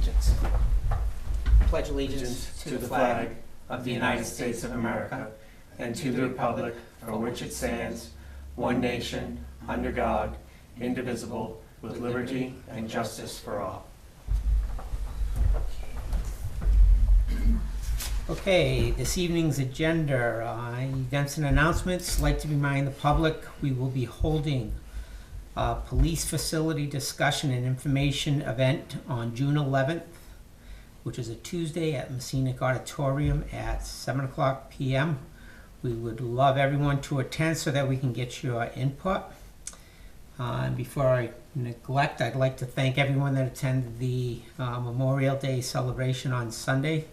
allegiance. Pledge allegiance to the flag of the United States of America and to the republic for which it stands, one nation, under God, indivisible, with liberty and justice for all. Okay, this evening's agenda, events and announcements. Like to remind the public, we will be holding a police facility discussion and information event on June 11th, which is a Tuesday at Messinic Auditorium at 7:00 p.m. We would love everyone to attend so that we can get your input. And before I neglect, I'd like to thank everyone that attended the Memorial Day celebration on Sunday.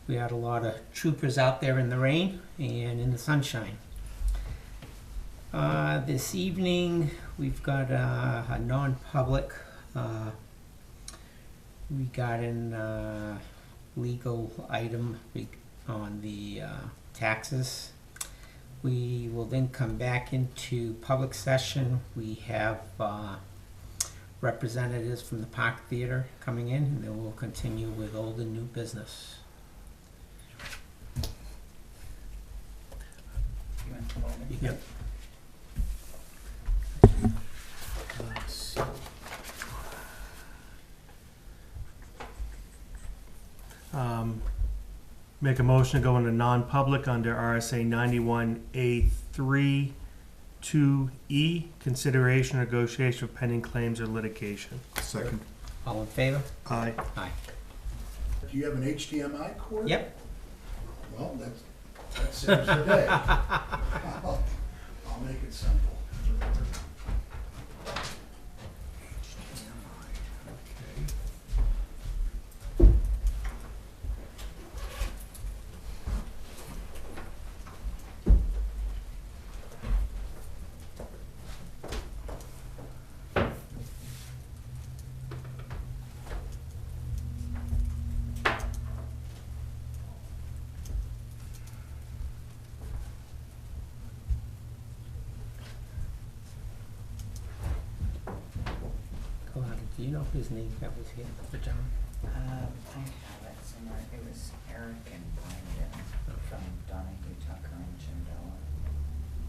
We had a lot of troopers out there in the rain and in the sunshine. This evening, we've got a non-public regarding legal item on the taxes. We will then come back into public session. We have representatives from the Park Theater coming in, and then we'll continue with old and new business. Yep. Make a motion to go into non-public under RSA 91A3 2E, consideration or negotiation of pending claims or litigation. Second. All in favor? Aye. Aye. Do you have an HDMI cord? Yep. Well, that saves the day. I'll make it simple. Do you know whose name that was here for John? I have it somewhere. It was Eric and Brandon from Donahue, Tucker, and Chandela.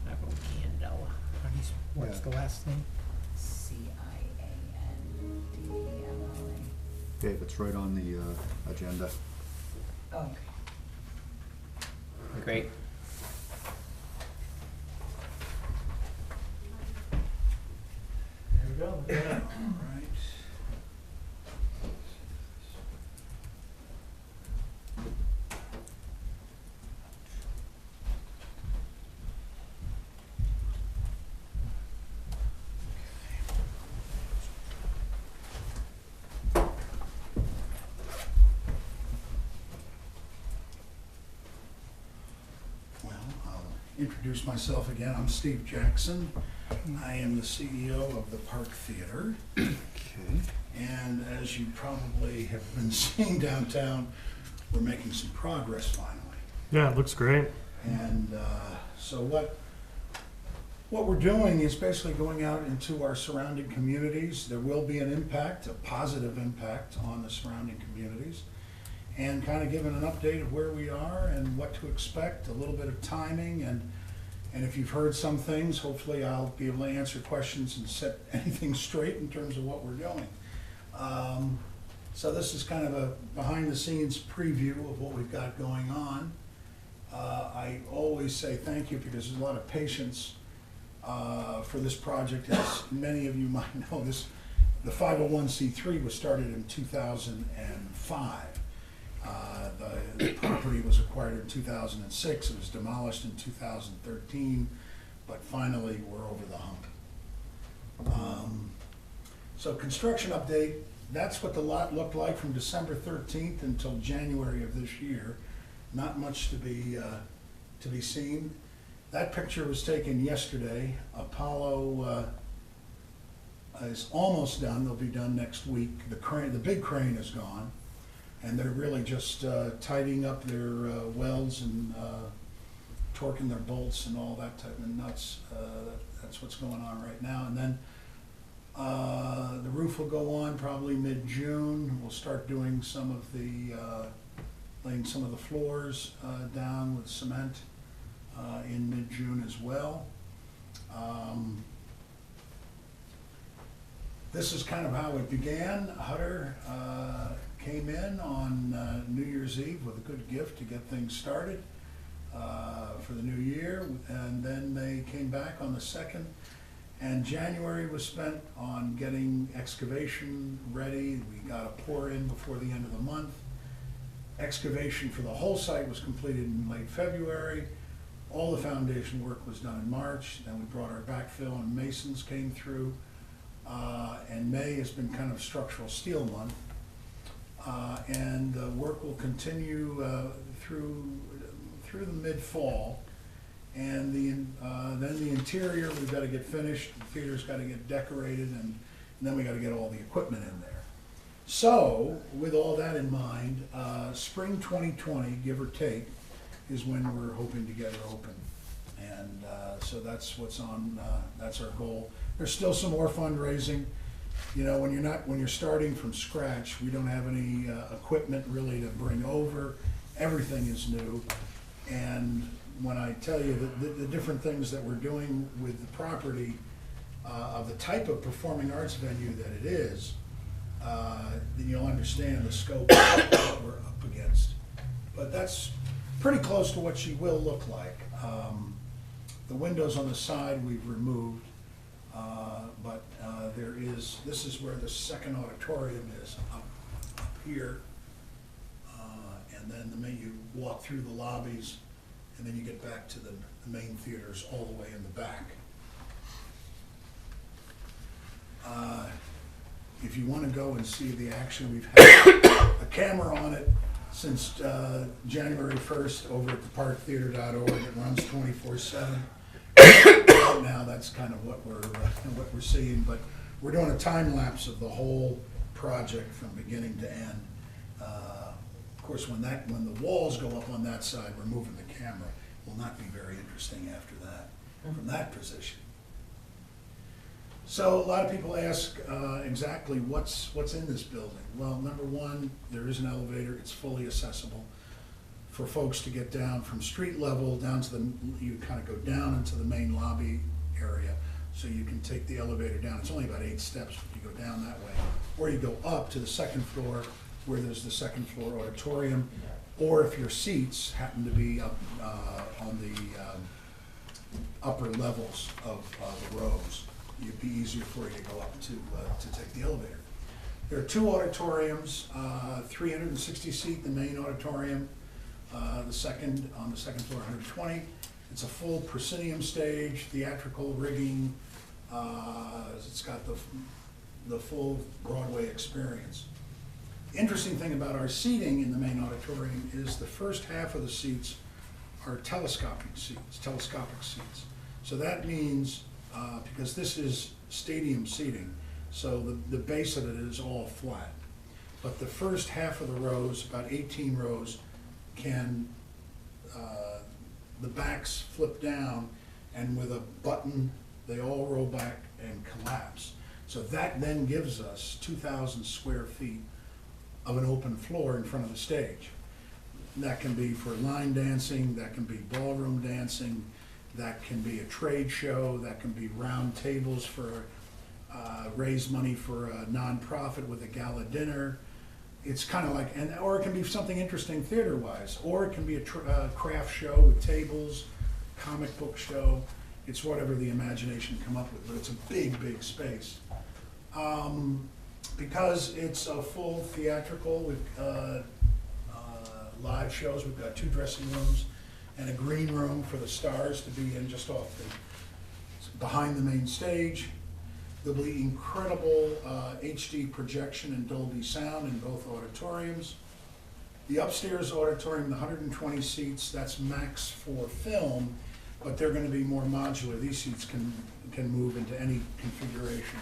I wrote Candela. What's the last name? Ciandela. Dave, it's right on the agenda. Okay. Great. There we go. Yeah. All right. Well, I'll introduce myself again. I'm Steve Jackson. I am the CEO of the Park Theater. Okay. And as you probably have been seeing downtown, we're making some progress finally. Yeah, it looks great. And so what we're doing is basically going out into our surrounding communities. There will be an impact, a positive impact on the surrounding communities, and kind of giving an update of where we are and what to expect, a little bit of timing, and if you've heard some things, hopefully I'll be able to answer questions and set anything straight in terms of what we're doing. So this is kind of a behind-the-scenes preview of what we've got going on. I always say thank you because there's a lot of patience for this project. As many of you might know, the 501c3 was started in 2005. The property was acquired in 2006. It was demolished in 2013, but finally we're over the hump. So construction update, that's what the lot looked like from December 13th until January of this year. Not much to be seen. That picture was taken yesterday. Apollo is almost done. They'll be done next week. The big crane is gone, and they're really just tidying up their welds and torquing their bolts and all that type of nuts. That's what's going on right now. And then the roof roof will go on probably mid-June. We'll start doing some of the, laying some of the floors down with cement in mid-June as well. This is kind of how it began. Hutter came in on New Year's Eve with a good gift to get things started for the new year, and then they came back on the 2nd, and January was spent on getting excavation ready. We got a pour in before the end of the month. Excavation for the whole site was completed in late February. All the foundation work was done in March. Then we brought our backfill and masons came through. And May has been kind of structural steel month. And the work will continue through the mid-fall. And then the interior, we've got to get finished, the theater's got to get decorated, and then we got to get all the equipment in there. So, with all that in mind, spring 2020, give or take, is when we're hoping to get it open. And so that's what's on, that's our goal. There's still some more fundraising. You know, when you're starting from scratch, we don't have any equipment really to bring over. Everything is new. And when I tell you the different things that we're doing with the property, of the type of performing arts venue that it is, then you'll understand the scope of what we're up against. But that's pretty close to what she will look like. The windows on the side we've removed, but this is where the second auditorium is, up here. And then you walk through the lobbies, and then you get back to the main theaters all the way in the back. If you want to go and see the action, we've had a camera on it since January 1st over at theparktheater.org. It runs 24/7. Right now, that's kind of what we're seeing, but we're doing a time lapse of the whole project from beginning to end. Of course, when the walls go up on that side, removing the camera will not be very interesting after that, from that position. So a lot of people ask exactly what's in this building. Well, number one, there is an elevator. It's fully accessible for folks to get down from street level down to you kind of go down into the main lobby area, so you can take the elevator down. It's only about 8 steps if you go down that way. Or you go up to the 2nd floor where there's the 2nd floor auditorium, or if your seats happen to be up on the upper levels of the rows, it'd be easier for you to go up to take the elevator. There are 2 auditoriums, 360 seat, the main auditorium, on the second floor, 120. It's a full proscenium stage, theatrical rigging. It's got the full Broadway experience. The interesting thing about our seating in the main auditorium is the first half of the seats are telescopic seats. So that means, because this is stadium seating, so the base of it is all flat. But the first half of the rows, about 18 rows, the backs flip down, and with a button, they all roll back and collapse. So that then gives us 2,000 square feet of an open floor in front of the stage. That can be for line dancing, that can be ballroom dancing, that can be a trade show, that can be round tables for raise money for a nonprofit with a gala dinner. It's kind of like, or it can be something interesting theater-wise, or it can be a craft show with tables, comic book show. It's whatever the imagination come up with, but it's a big, big space. Because it's a full theatrical with live shows, we've got 2 dressing rooms and a green room for the stars to be in just off behind the main stage. There'll be incredible HD projection and Dolby sound in both auditoriums. The upstairs auditorium, the 120 seats, that's max for film, but they're going to be more modular. These seats can move into any configuration.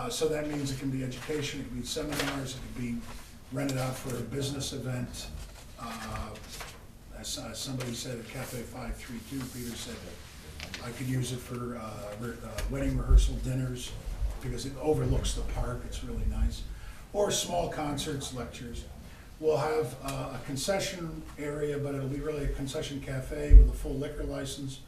So that means it can be education, it can be seminars, it can be rented out for a business event. As somebody said at Cafe 532, Peter said that I could use it for wedding rehearsal dinners. because it overlooks the park, it's really nice. Or small concerts, lectures. We'll have a concession area, but it'll be really a concession cafe with a full liquor license.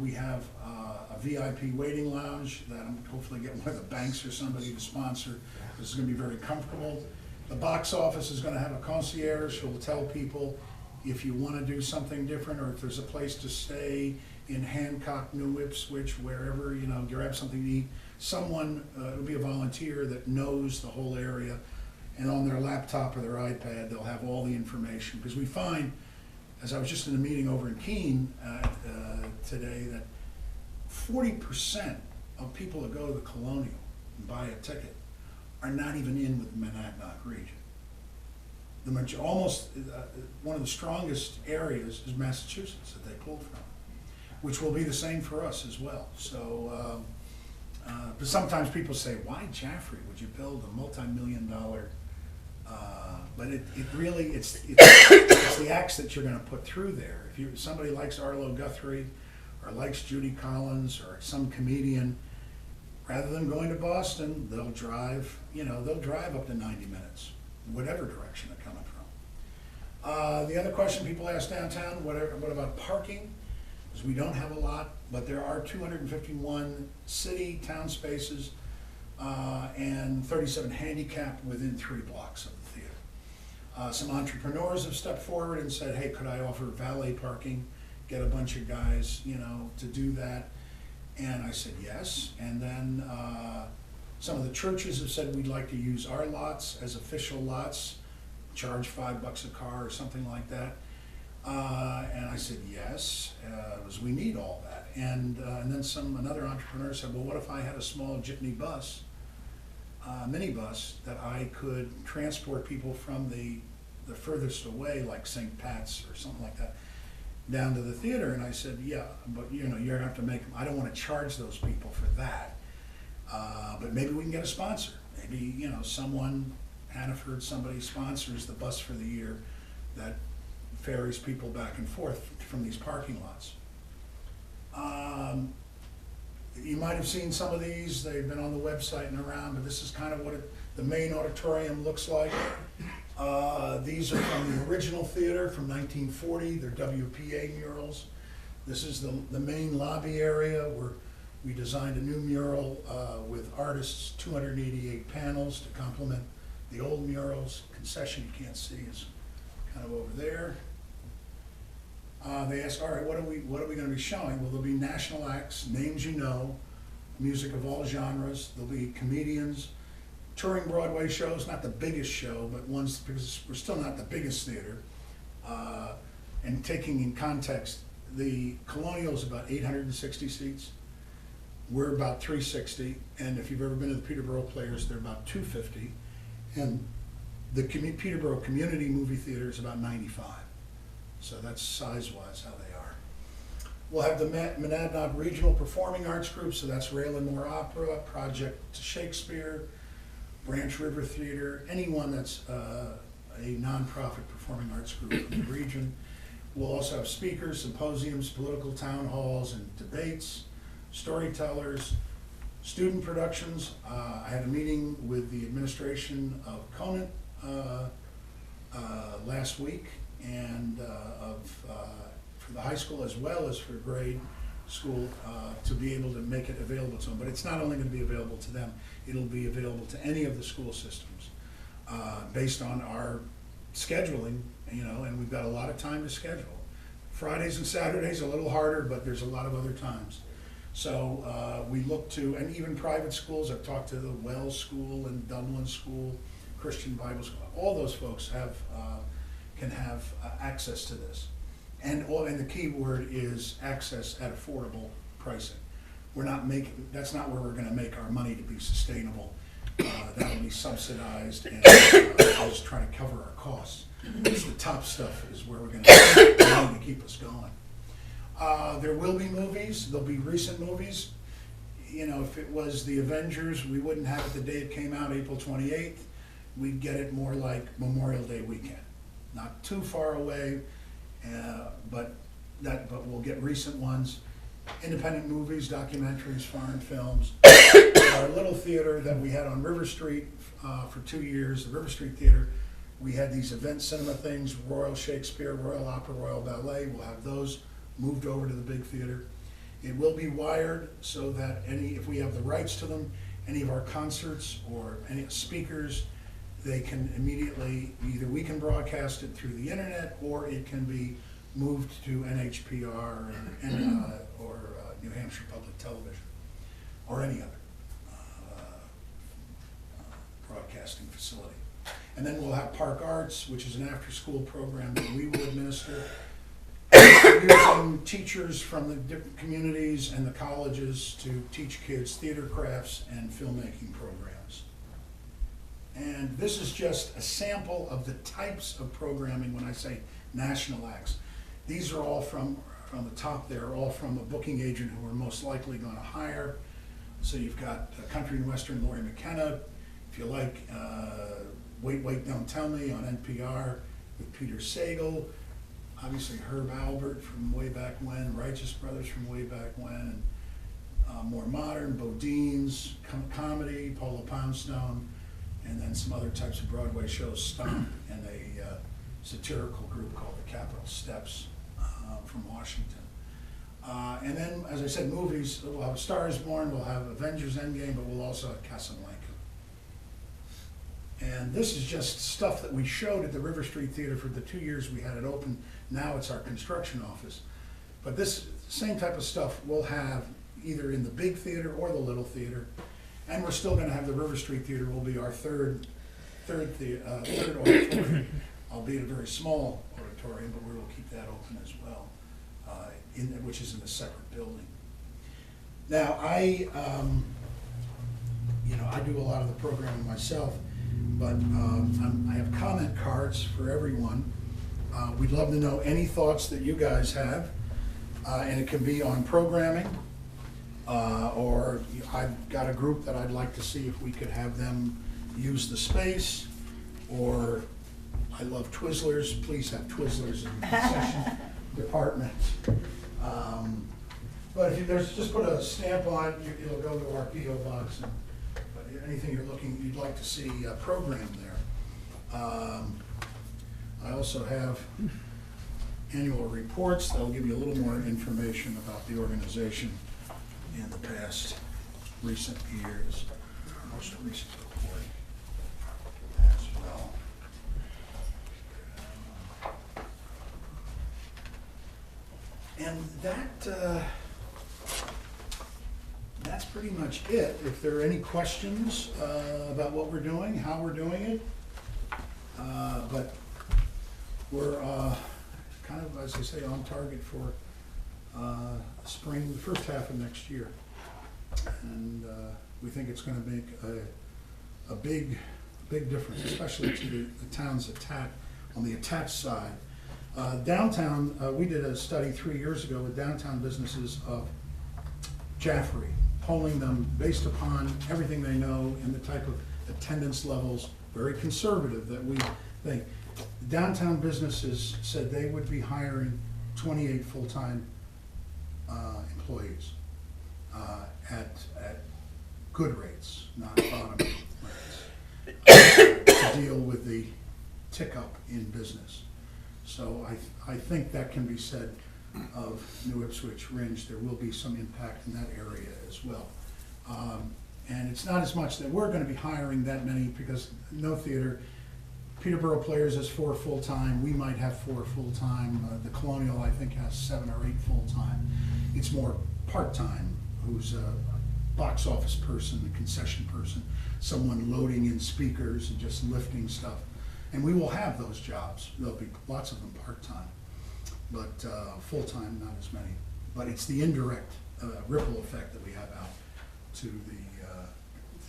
We have a VIP waiting lounge that I'm hopefully getting one of the banks or somebody to sponsor. This is gonna be very comfortable. The box office is gonna have a concierge who will tell people if you wanna do something different, or if there's a place to stay in Hancock, New Ipswich, wherever, you know, grab something to eat. Someone, it'll be a volunteer that knows the whole area, and on their laptop or their iPad, they'll have all the information. Because we find, as I was just in a meeting over in Keene today, that 40% of people that go to the Colonial and buy a ticket are not even in with the Monadnock region. Almost one of the strongest areas is Massachusetts that they pull from, which will be the same for us as well. So, but sometimes people say, why Jaffrey? Would you build a multi-million-dollar? But it really, it's the acts that you're gonna put through there. If somebody likes Arlo Guthrie, or likes Judy Collins, or some comedian, rather than going to Boston, they'll drive, they'll drive up to 90 minutes, whatever direction they're coming from. The other question people ask downtown, what about parking? Because we don't have a lot, but there are 251 city, town spaces, and 37 handicap within 3 blocks of the theater. Some entrepreneurs have stepped forward and said, hey, could I offer valet parking, get a bunch of guys, to do that? And I said yes. And then some of the churches have said we'd like to use our lots as official lots, charge $5 a car or something like that. And I said yes, because we need all that. And then another entrepreneur said, well, what if I had a small jitney bus, minibus, that I could transport people from the furthest away, like St. Pat's or something like that, down to the theater? And I said, yeah, but you're gonna have to make them. I don't want to charge those people for that. But maybe we can get a sponsor. Maybe, someone, Hannaford, somebody sponsors the bus for the year that ferries people back and forth from these parking lots. You might have seen some of these. They've been on the website and around, but this is kind of what the main auditorium looks like. These are from the original theater from 1940. They're WPA murals. This is the main lobby area where we designed a new mural with artists, 288 panels to complement the old murals. Concession you can't see is kind of over there. They asked, all right, what are we going to be showing? Well, there'll be national acts, names music of all genres. There'll be comedians, touring Broadway shows, not the biggest show, but ones, because we're still not the biggest theater. And taking in context, the Colonial is about 860 seats. We're about 360, and if you've ever been to the Peterborough Players, they're about 250. And the Peterborough Community Movie Theater is about 95. So that's size-wise how they are. We'll have the Monadnock Regional Performing Arts Group, so that's Raylan Opera, Project Shakespeare, Branch River Theater, anyone that's a nonprofit performing arts group in the region. We'll also have speakers, symposiums, political town halls, and debates, storytellers, student productions. I had a meeting with the administration of Conant last week, and for the high school as well as for grade school, to be able to make it available to them. But it's not only going to be available to them, it'll be available to any of the school systems based on our scheduling, and we've got a lot of time to schedule. Fridays and Saturdays a little harder, but there's a lot of other times. So we look to, and even private schools, I've talked to the Wells School and Dublin School, Christian Bible School, all those folks can have access to this. And the key word is access at affordable pricing. That's not where we're gonna make our money to be sustainable. That'll be subsidized, and I'll just try to cover our costs. It's the top stuff is where we're gonna make money to keep us going. There will be movies, there'll be recent movies. If it was the Avengers, we wouldn't have it the day it came out, April 28th. We'd get it more like Memorial Day weekend. Not too far away, but we'll get recent ones. independent movies, documentaries, foreign films. Our little theater that we had on River Street for 2 years, the River Street Theater, we had these event cinema things, Royal Shakespeare, Royal Opera, Royal Ballet. We'll have those moved over to the big theater. It will be wired so that if we have the rights to them, any of our concerts or any speakers, they can immediately, either we can broadcast it through the internet or it can be moved to NHPR or New Hampshire Public Television or any other broadcasting facility. And then we'll have Park Arts, which is an after-school program that we will administer, using teachers from the different communities and the colleges to teach kids theater crafts and filmmaking programs. And this is just a sample of the types of programming when I say national acts. These are all from the top there, all from a booking agent who we're most likely going to hire. So you've got Country and Western Laurie McKenna. If you like Wait, Wait, Don't Tell Me on NPR with Peter Sagal. Obviously Herb Albert from way back when, Righteous Brothers from way back when, and more modern, Bodine's, comedy, Paula Poundstone, and then some other types of Broadway shows, Stomp, and a satirical group called the Capitol Steps from Washington. And then, as I said, movies, we'll have A Star is Born, we'll have Avengers Endgame, but we'll also have Casablanca. And this is just stuff that we showed at the River Street Theater for the 2 years we had it open. Now it's our construction office. But this same type of stuff we'll have either in the big theater or the little theater. And we're still gonna have the River Street Theater will be our third auditorium, albeit a very small auditorium, but we will keep that open as well, which is in a separate building. Now, I do a lot of the programming myself, but I have comment cards for everyone. We'd love to know any thoughts that you guys have, and it can be on programming, or I've got a group that I'd like to see if we could have them use the space, or I love Twizzlers, please have Twizzlers in the concession department. But if there's, just put a stamp on it, it'll go to our P.O. box, and anything you'd like to see programmed there. I also have annual reports that'll give you a little more information about the organization in the past recent years, our most recent report as well. And that's pretty much it. If there are any questions about what we're doing, how we're doing it, but we're kind of, as I say, on target for spring, the first half of next year. And we think it's going to make a big difference, especially to the town's on the attached side. Downtown, we did a study 3 years ago with downtown businesses of Jaffrey, polling them based upon everything they know and the type of attendance levels, very conservative that we think. Downtown businesses said they would be hiring 28 full-time employees at good rates, not bottom rates, to deal with the tick-up in business. So I think that can be said of New Ipswich Ringe. There will be some impact in that area as well. And it's not as much that we're going to be hiring that many, because no theater, Peterborough Players has 4 full-time, we might have 4 full-time, the Colonial I think has 7 or 8 full-time. It's more part-time, who's a box office person, a concession person, someone loading in speakers and just lifting stuff. And we will have those jobs. There'll be lots of them part-time, but full-time, not as many. But it's the indirect ripple effect that we have out to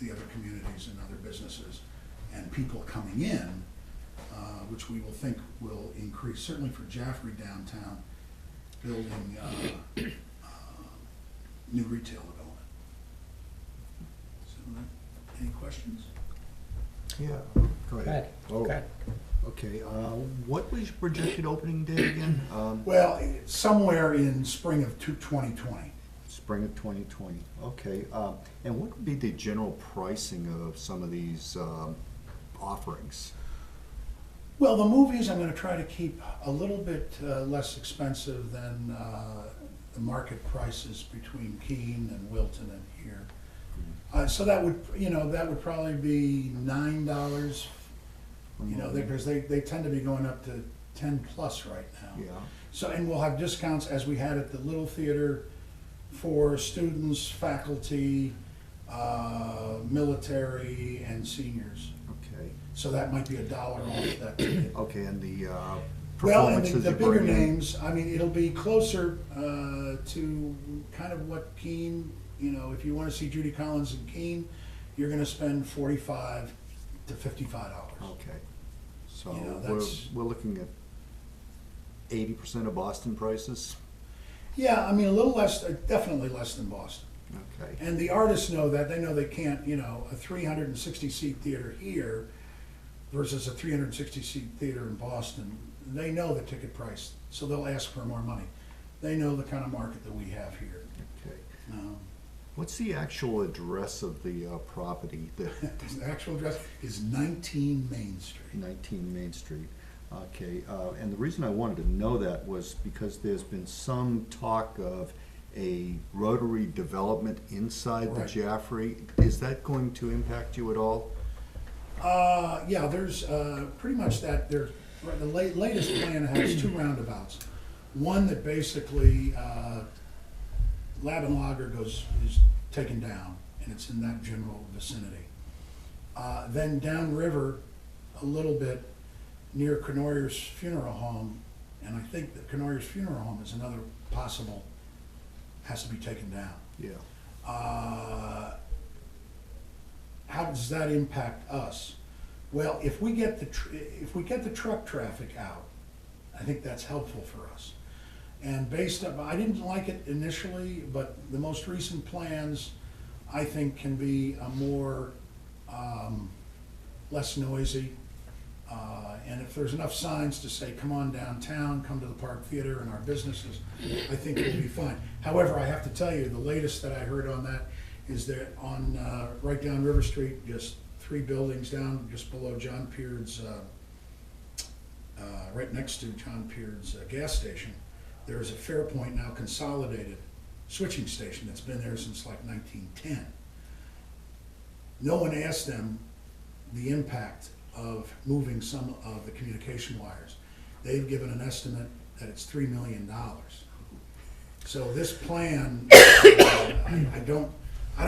the other communities and other businesses and people coming in, which we will think will increase, certainly for Jaffrey downtown, building new retail development. So, any questions? Yeah, go ahead. Oh, Okay. okay. What was your projected opening date again? Well, somewhere in spring of 2020. Spring of 2020, okay. And what would be the general pricing of some of these offerings? Well, the movies I'm gonna try to keep a little bit less expensive than the market prices between Keene and Wilton and here. So that would, that would probably be $9, because they tend to be going up to 10 plus right now. Yeah, So, and we'll have discounts as we had at the Little Theater for students, faculty, military, and seniors. okay. So that might be $1 off that ticket. Okay, and the Well, and performances the you bigger bring in? names, I mean, it'll be closer to kind of what Keene, if you want to see Judy Collins in Keene, you're gonna spend $45 to $55. Okay, so You know, we're, that's- we're looking at 80% of Boston prices? Yeah, I mean, a little less, definitely less than Boston. Okay, And the artists know that, they know they can't, a 360-seat theater here versus a 360-seat theater in Boston, they know the ticket price, so they'll ask for more money. They know the kind of market that we have here. okay. Um, What's the actual address of the property, the The actual address is 19 Main Street. 19 Main Street? Okay, and the reason I wanted to know that was because there's been some talk of a rotary development inside the Right. Jaffrey. Is that going to impact you at all? Yeah, there's pretty much that, the latest plan has 2 roundabouts. One that basically, Lab and Lager is taken down, and it's in that general vicinity. Then downriver, a little bit, near Canoyer's Funeral Home, and I think that Canoyer's Funeral Home is another possible, has to be taken down. Yeah, How does that impact us? Well, if we get the truck traffic out, I think that's helpful for us. And based on, I didn't like it initially, but the most recent plans, I think, can be a more, less noisy. And if there's enough signs to say, come on downtown, come to the Park Theater and our businesses, I think it'll be fine. However, I have to tell you, the latest that I heard on that is that on, right down River Street, just 3 buildings down, just below John Peard's, right next to John Peard's gas station, there's a Fairpoint now consolidated switching station that's been there since like 1910. No one asked them the impact of moving some of the communication wires. They've given an estimate that it's $3 million. So this plan, I don't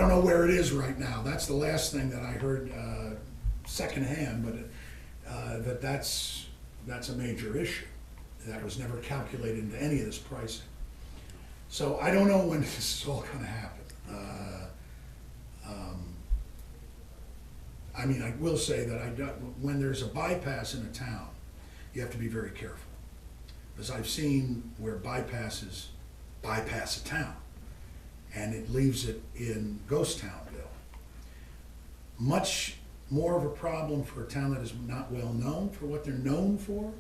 know where it is right now. That's the last thing that I heard secondhand, but that's a major issue. That was never calculated into any of this pricing. So I don't know when this is all gonna happen. I mean, I will say that when there's a bypass in a town, you have to be very careful. Because I've seen where bypasses bypass a town, and it leaves it in Ghost Townville. Much more of a problem for a town that is not well known for what they're known for.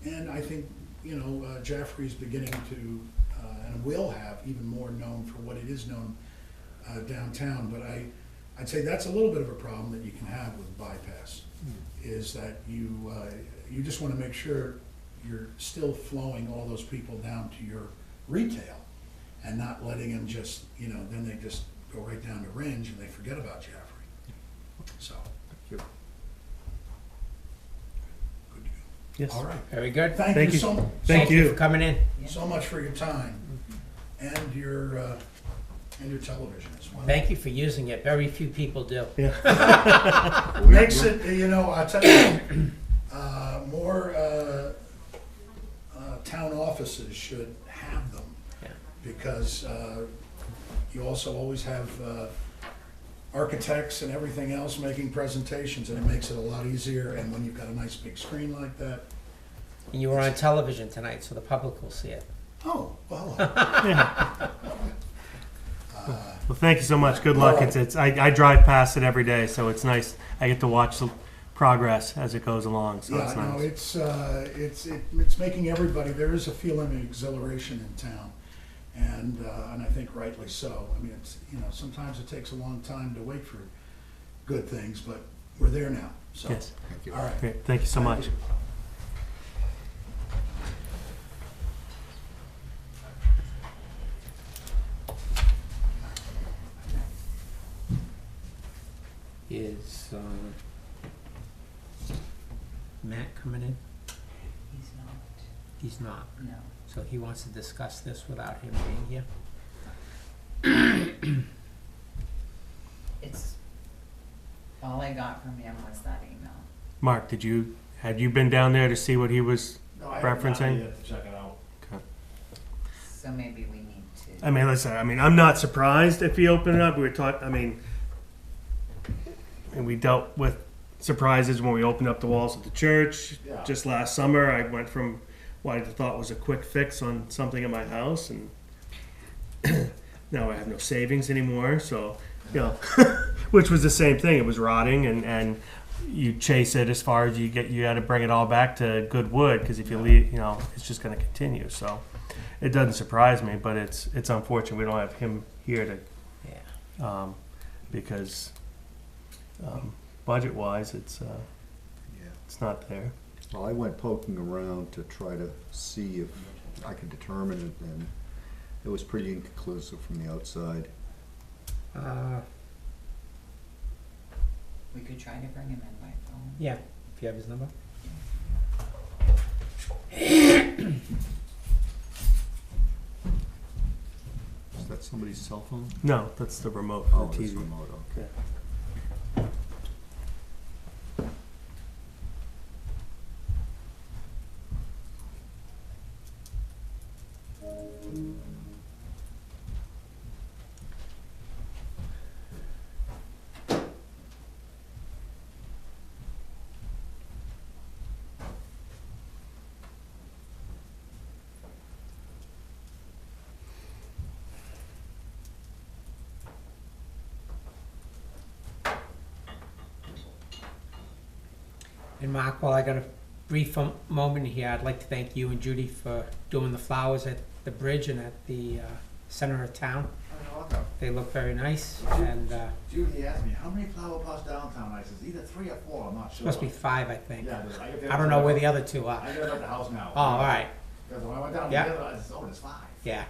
And I think, Jaffrey's beginning to, and will have even more known for what it is known downtown. But I'd say that's a little bit of a problem that you can have with bypass, is that you just want to make sure you're still flowing all those people down to your retail and not letting them just, then they just go right down to Ringe and they forget about Jaffrey. So, Thank you. good to go. Yes. All right. Very good. Thank Thank you you. so, Thank you. For coming in. so much for your time and your television as well. Thank you for using it. Very few people do. Makes it, I'll tell you, more town offices should have them. Yeah. Because you also always have architects and everything else making presentations, and it makes it a lot easier. And when you've got a nice big screen like that, And you were on television tonight, so the public will see it. oh, well, Well, thank you so much. Good luck. All right. I drive past it every day, so it's nice. I get to watch progress as it goes along, so Yeah, it's no, nice. it's making everybody, there is a feeling of exhilaration in town. And I think rightly so. I mean, it's, you know, sometimes it takes a long time to wait for good things, but we're there now, so. Yes, Thank you. All right. great, thank you so much. Is, Matt coming in? He's not, He's not, no. so he wants to discuss this without him being here. It's, all I got from him was that email. Mark, had you been down there to see what he was No, I haven't gotten referencing? it yet to check it out. So maybe we need to. I mean, listen, I'm not surprised if he opened it up. We were and we dealt with surprises when we opened up the walls of the church. Yeah. Just last summer, I went from what I thought was a quick fix on something in my house, and now I have no savings anymore. So, you know, which was the same thing. It was rotting, and you chase it as far as you get. You got to bring it all back to good wood, because if you leave, you know, it's just going to continue. So, it doesn't surprise me, but it's unfortunate we don't have him here to, Yeah. because budget-wise, it's Yeah. it's not there. Well, I went poking around to try to see if I could determine it, and it was pretty inconclusive from the outside. We could try to bring him in by phone. Yeah, if you have his number. Is that somebody's cell phone? No, that's the remote Oh, for the it's TV. remote, okay. And Mark, while I got a brief moment here, I'd like to thank you and Judy for doing the flowers at the bridge and at the center of town. They look very nice, and Judy asked me, how many flower pots downtown? I says, either 3 or 4, I'm not sure. must be 5, I think. Yeah, I don't know where the other 2 are. I got them at the house now. Oh, all right, Because when I went down Yeah. the other, I said, oh, there's 5. yeah.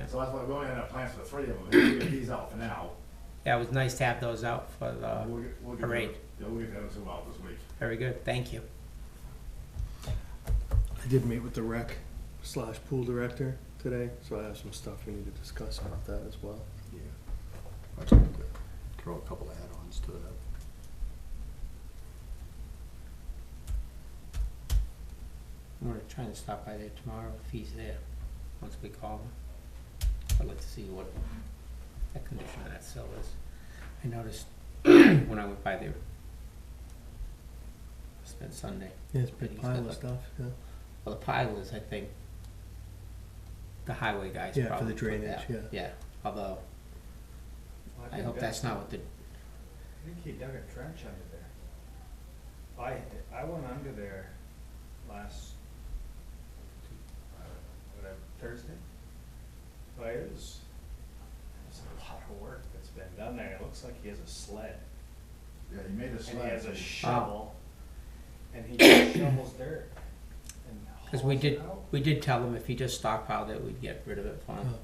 So that's why we only had plans for 3 of them. We'll get these out for now. Yeah, it was nice to have those out for the We'll get parade. Yeah, we'll get the other 2 out this week. Very good, thank you. I did meet with the rec/pool director today, so I have some stuff we need to discuss about that as well. Yeah. I'd like to throw a couple of add-ons to that. I'm gonna try to stop by there tomorrow if he's there, once we call him. I'd like to see what the condition of that cell is. I noticed when I went by there, it's been Sunday. Yeah, it's a big He's pile got of the- stuff, yeah. Well, the pile is, I think, the highway guys Yeah, for probably the put drainage, that. yeah. Yeah, although, I hope that's not what the, I think he dug a trench under there. I went under there last, whatever, Thursday. But it was a lot of work that's been done there. It looks like he has a sled. Yeah, he made a And sled. he has a so- shovel. And he just shovels dirt. And cause we hauls did, it out. we did tell him if he just stockpiled it, we'd get rid of it for him.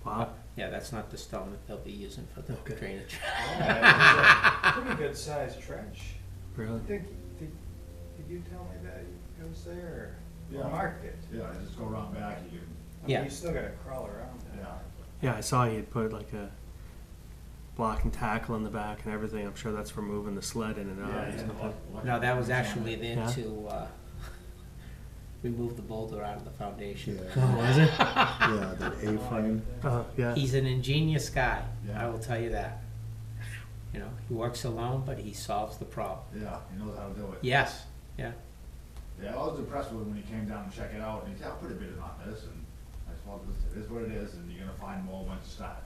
Oh, wow. Yeah, that's not the stone that they'll be using for the Okay. drainage. Yeah, it's a pretty good sized trench. Really? I think, did you tell me that he goes there? Or Yeah. Mark did. Yeah, just go around back, you can, I mean, Yeah. you still gotta crawl around that. yeah. Yeah, I saw he had put like a block and tackle in the back and everything. I'm sure that's for moving the sled in and out. Yeah, or yeah. something. No, that was actually there Yeah. to, remove the boulder out of the foundation. Yeah, Oh, was it? yeah, that A-frame. Yeah. He's an ingenious guy, Yeah. I will tell you that. You know, he works alone, but he solves the problem. Yeah, he knows how to do it. Yes, yeah. Yeah, I was impressed with him when he came down to check it out, and he said, I'll put a bid in on this, and I said, well, it is what it is, and you're gonna find more once you start.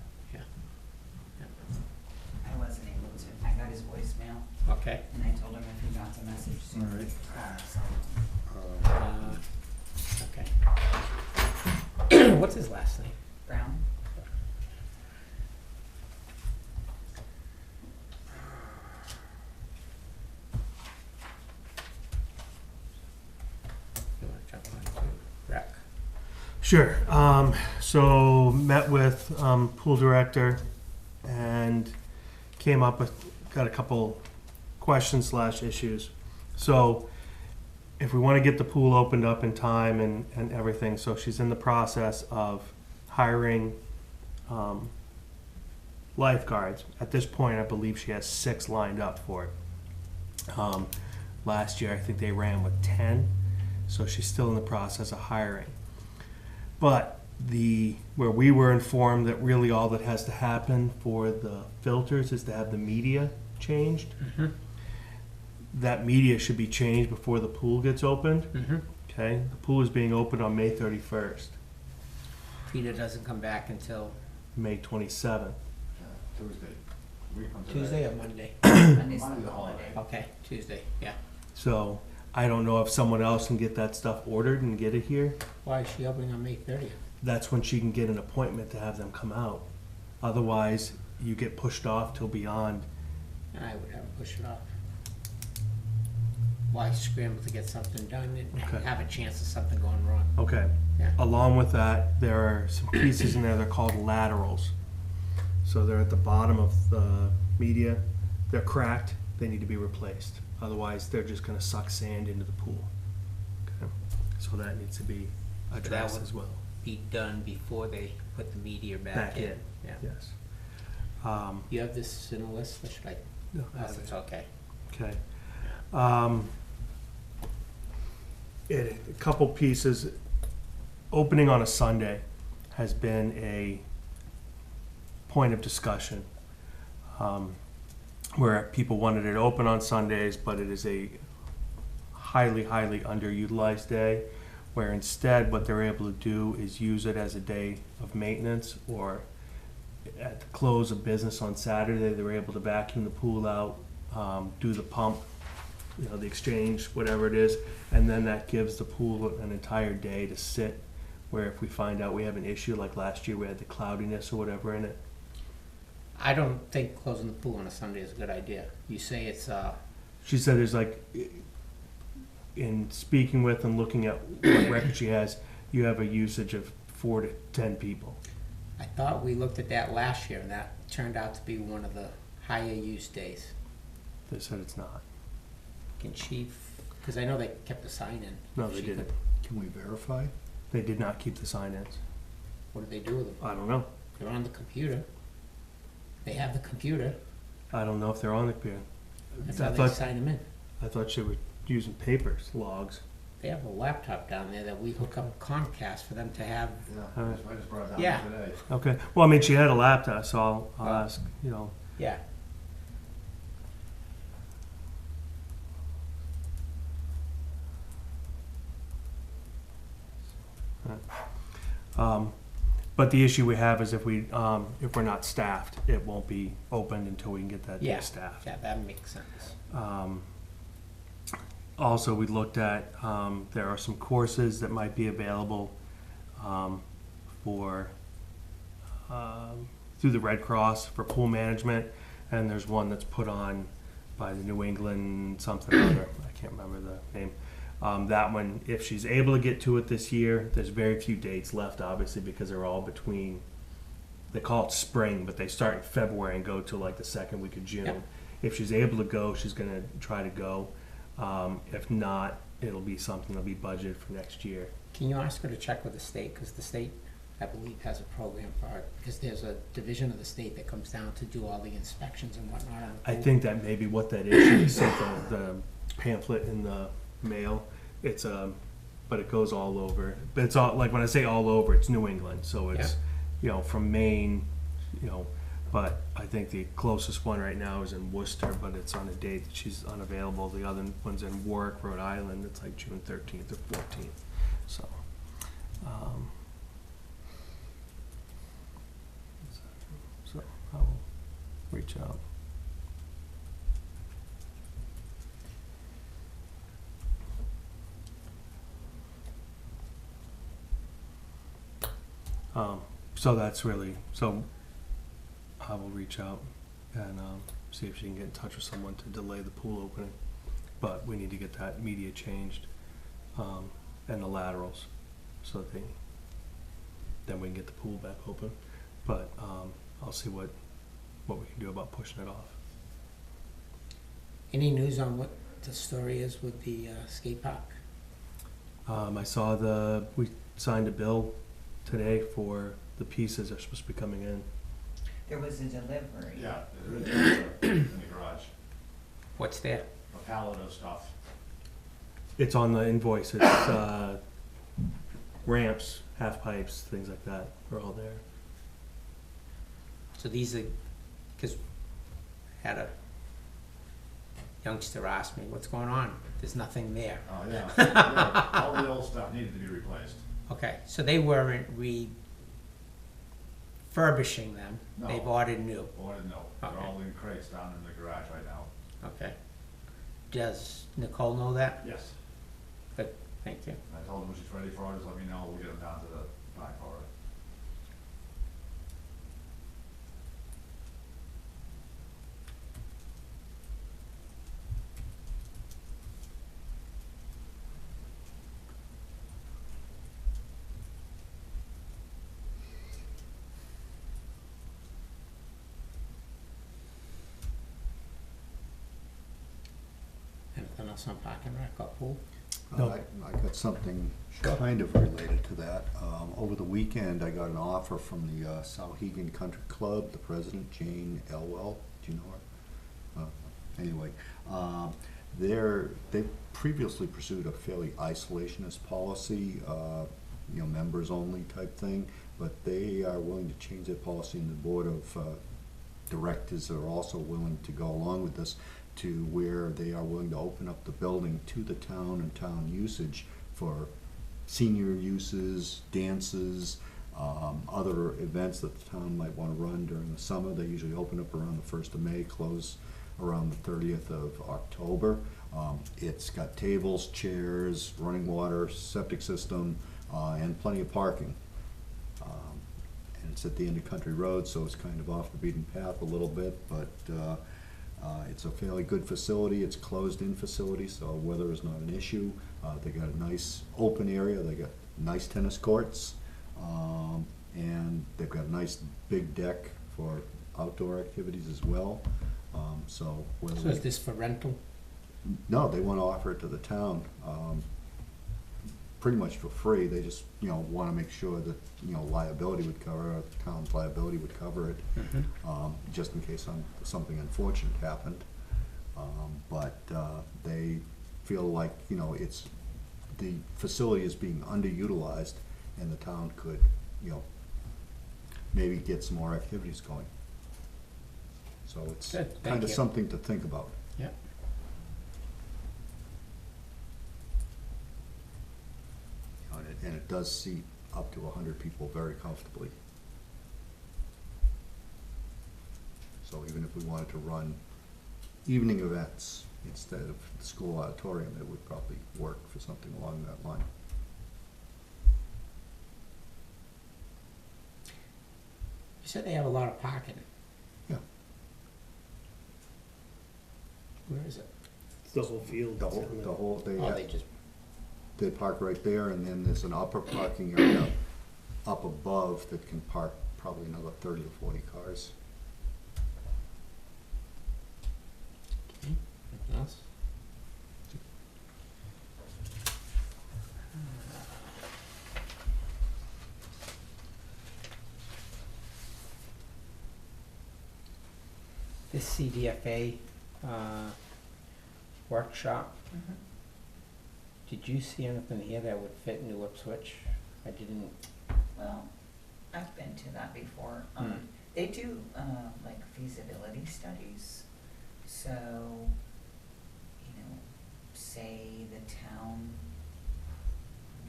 I wasn't able to, I got his voicemail. Okay. Okay. And I told him if he got the message soon, All right. he'd call, so, Okay. What's his last name? Brown? You wanna jump on to rec? Sure. So met with pool director and came up with, got a couple questions slash issues. So if we want to get the pool opened up in time and everything, so she's in the process of hiring lifeguards. At this point, I believe she has 6 lined up for it. Last year, I think they ran with 10, so she's still in the process of hiring. But where we were informed that really all that has to happen for the filters is to have the media changed. Mm-hmm. That media should be changed before the pool gets opened. Mm-hmm. Okay, the pool is being opened on May 31st, Peter doesn't come back until May 27th. Tuesday. Week from today. Tuesday or Monday? Monday's Monday's the a holiday. holiday. Okay, Tuesday, yeah. So I don't know if someone else can get that stuff ordered and get it here. Why is she opening on May 30th? That's when she can get an appointment to have them come out. Otherwise, you get pushed off till beyond. I would have her push it off. Why scramble to get something done and Okay. have a chance of something going wrong? Okay. Yeah. Along with that, there are some pieces in there, they're called laterals. So they're at the bottom of the media. They're cracked, they need to be replaced. Otherwise, they're just gonna suck sand into the pool. Okay. So that needs to be addressed would- as well. Be done before they put the media back in. Yeah. Yes. You have this in a list, or should I? No, Oh, it's okay. Okay. A couple pieces. Opening on a Sunday has been a point of discussion, where people wanted it open on Sundays, but it is a highly, highly underutilized day, where instead what they're able to do is use it as a day of maintenance, or at the close of business on Saturday, they're able to vacuum the pool out, do the pump, you know, the exchange, whatever it is, and then that gives the pool an entire day to sit, where if we find out we have an issue, like last year we had the cloudiness or whatever in it. I don't think closing the pool on a Sunday is a good idea. You say it's, She said there's like, in speaking with and looking at what record she has, you have a usage of 4 to 10 people. I thought we looked at that last year and that turned out to be one of the higher use days. They said it's not. Can she, because I know they kept the sign in. No, If they she didn't. could- Can we verify? They did not keep the sign-ins. What do they do with them? I don't know. They're on the computer. They have the computer. I don't know if they're on the computer. That's I how they thought- sign them in. I thought she was using papers, logs. They have a laptop down there that we hook up Comcast for them to have. Yeah, I just brought it down Yeah. today. Okay. Well, I mean, she had a laptop, so I'll Oh. ask, you know. Yeah. But the issue we have is if we're not staffed, it won't be opened until we can get that day Yeah. staffed. Yeah, that makes sense. Also, we looked at, there are some courses that might be available for, through the Red Cross for pool management, and there's one that's put on by the New England something or other, I can't remember the name. That one, if she's able to get to it this year, there's very few dates left, obviously, because they're all between, they call it spring, but they start in February and go till like the second week of June. Yep. If she's able to go, she's gonna try to go. If not, it'll be something that'll be budgeted for next year. Can you ask her to check with the state? Because the state, I believe, has a program for it. Because there's a division of the state that comes down to do all the inspections and whatnot on the I pool. think that may be what that is. She sent the pamphlet in the mail. It's but it goes all over. But it's all, like when I say all over, it's New England. So it's, you know, from Maine, you know. But I think the closest one right now is in Worcester, but it's on a date that she's unavailable. The other one's in Warwick, Rhode Island. It's like June 13th or 14th. So. So I will reach out. So that's really, so I will reach out and see if she can get in touch with someone to delay the pool opening. But we need to get that media changed and the laterals so that then we can get the pool back open. But I'll see what we can do about pushing it off. Any news on what the story is with the skate park? I saw we signed a bill today for the pieces that are supposed to be coming in. There was a delivery. Yeah, there's in the garage, What's there? a pallet of stuff. It's on the invoice. It's ramps, half pipes, things like that are all there. So these are, because I had a youngster ask me, what's going on? There's nothing there. Oh, yeah. All the old stuff needed to be replaced. Okay, so they weren't refurbishing them. No. They've ordered new. Ordered no. They're Okay. all in crates down in the garage right now. Okay. Does Nicole know that? Yes. Good, thank you. I told her when she's ready for it, just let me know, we'll get them down to the back for it. Anything else on parking rack or pool? No. I got something Sure. kind of related to that. Over the weekend, I got an offer from the Sauhegan Country Club, the president, Jane Elwell. Do you know her? Anyway, they previously pursued a fairly isolationist policy, members only type thing, but they are willing to change their policy, and the board of directors are also willing to go along with this, to where they are willing to open up the building to the town and town usage for senior uses, dances, other events that the town might want to run during the summer. They usually open up around the 1st of May, close around the 30th of October. It's got tables, chairs, running water, septic system, and plenty of parking. And it's at the end of Country Road, so it's kind of off the beaten path a little bit, but it's a fairly good facility. It's a closed-in facility, so weather is not an issue. They got a nice open area. They got nice tennis courts, and they've got a nice big deck for outdoor activities as well. So whether So is this for rental? no, they want to offer it to the town, pretty much for free. They just, want to make sure that, liability would cover it, the town's liability would cover it, just in case something unfortunate happened. But they feel like, the facility is being underutilized, and the town could, maybe get some more activities going. So it's Good, thank kind of you. something to think about. Yep. And it does seat up to 100 people very comfortably. So even if we wanted to run evening events instead of the school auditorium, it would probably work for something along that line. You said they have a lot of parking. Yeah. Where is it? It's the whole field. The whole, Oh, they just, they park right there, and then there's an upper parking area up above that can park probably another 30 or 40 cars. okay, anything else? This CDFA workshop, Mhm. did you see anything here that would fit New Ipswich? I didn't. Well, I've been to that before. Hmm. They do, like feasibility studies, so, say the town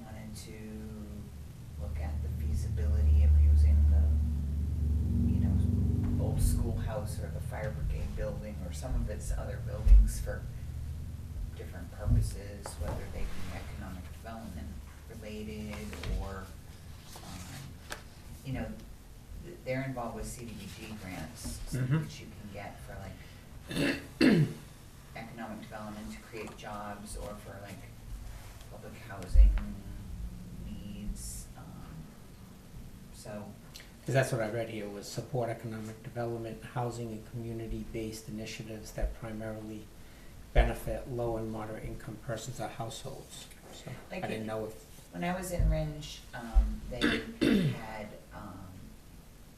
wanted to look at the feasibility of using the, old schoolhouse or the fire brigade building or some of its other buildings for different purposes, whether they be economic development related or, you know, they're involved with CDBG grants, so Mhm. which you can get for like economic development to create jobs or for like public housing needs, so, Because that's what I read here, was support economic development, housing and community-based initiatives that primarily benefit low and moderate income persons or households. So I Like didn't it- know if, when I was in Ringe, they had,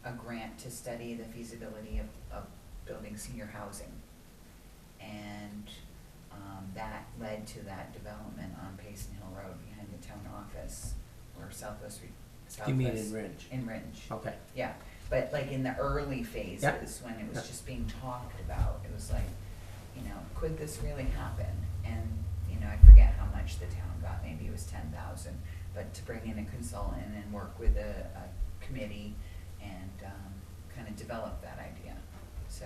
a grant to study the feasibility of building senior housing. And, that led to that development on Payson Hill Road behind the town office, or Southwest, you mean in Southwest, Ridge? in Ringe. Okay, Yeah, but like in the early phases, when it was Yeah. just being talked about, it was like, you know, could this really happen? And, you know, I forget how much the town got, maybe it was 10,000, but to bring in a consultant and work with a committee and, kind of develop that idea. So,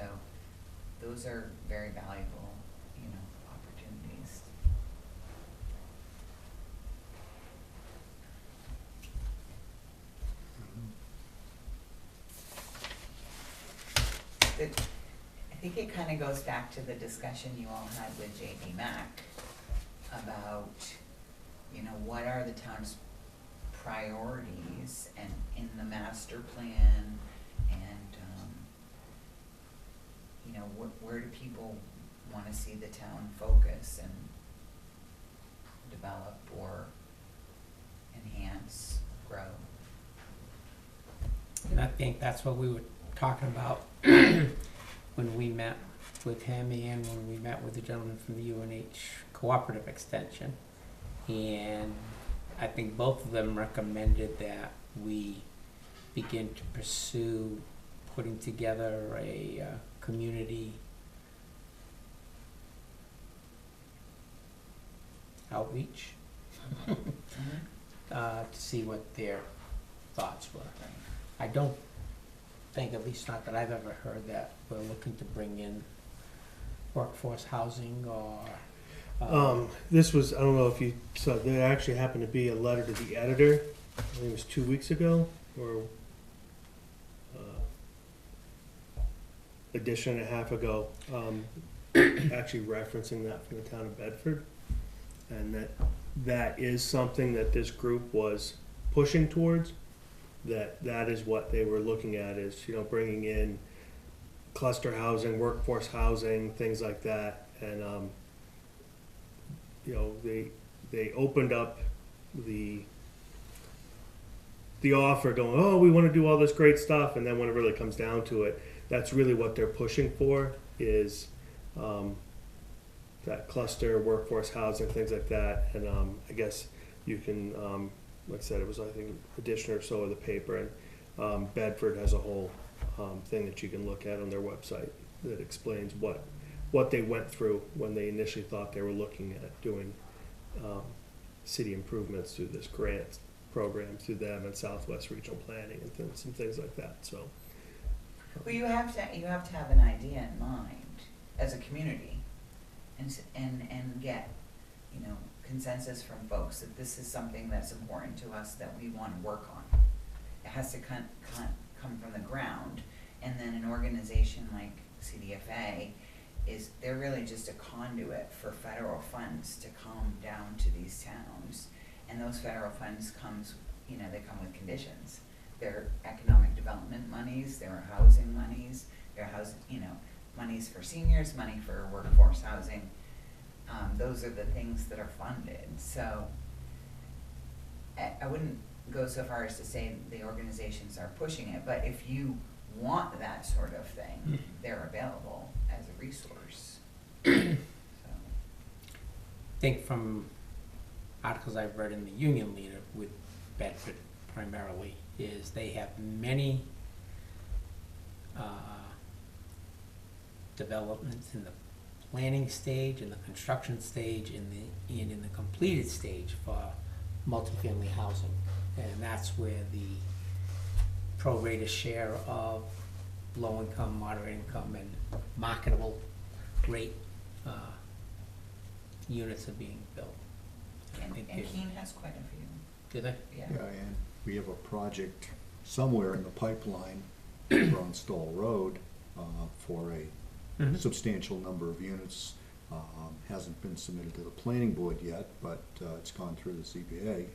those are very valuable, you know, opportunities. I think it kind of goes back to the discussion you all had with JD Mack about, you know, what are the town's priorities and in the master plan, and, you know, where do people want to see the town focus and develop or enhance, grow? and I think that's what we were talking about when we met with him and when we met with the gentleman from the UNH Cooperative Extension. And I think both of them recommended that we begin to pursue putting together a community outreach to see what their thoughts were. I don't think, at least not that I've ever heard, that we're looking to bring in workforce housing or This was, I don't know if you saw, there actually happened to be a letter to the editor, I think it was 2 weeks ago, or edition and a half ago, actually referencing that from the town of Bedford. And that is something that this group was pushing towards, that is what they were looking at, is, you know, bringing in cluster housing, workforce housing, things like that. And, you know, they opened up the offer going, oh, we want to do all this great stuff. And then when it really comes down to it, that's really what they're pushing for, is that cluster, workforce housing, things like that. And I guess you can, like I said, it was, I think, edition or so of the paper. And Bedford has a whole thing that you can look at on their website that explains what they went through when they initially thought they were looking at doing city improvements through this grant program through them and Southwest Regional Planning and some things like that. So, Well, you have to have an idea in mind as a community, and get, you know, consensus from folks that this is something that's important to us that we want to work on. It has to come from the ground, and then an organization like CDFA they're really just a conduit for federal funds to come down to these towns, and those federal funds they come with conditions. They're economic development monies, there are housing monies, there are monies for seniors, money for workforce housing. Those are the things that are funded. So I wouldn't go so far as to say the organizations are pushing it, but if you want that sort of thing, they're available as a resource. So. I think from articles I've read in the Union Leader with Bedford primarily, is they have many developments in the planning stage, in the construction stage, and in the completed stage for multifamily housing. And that's where the prorated share of low income, moderate income, and marketable rate units are being built. I And think Keene has quite a few. do they? Yeah. Yeah, and we have a project somewhere in the pipeline on Stoll Road for a Mhm. substantial number of units. Hasn't been submitted to the planning board yet, but it's gone through the ZBA.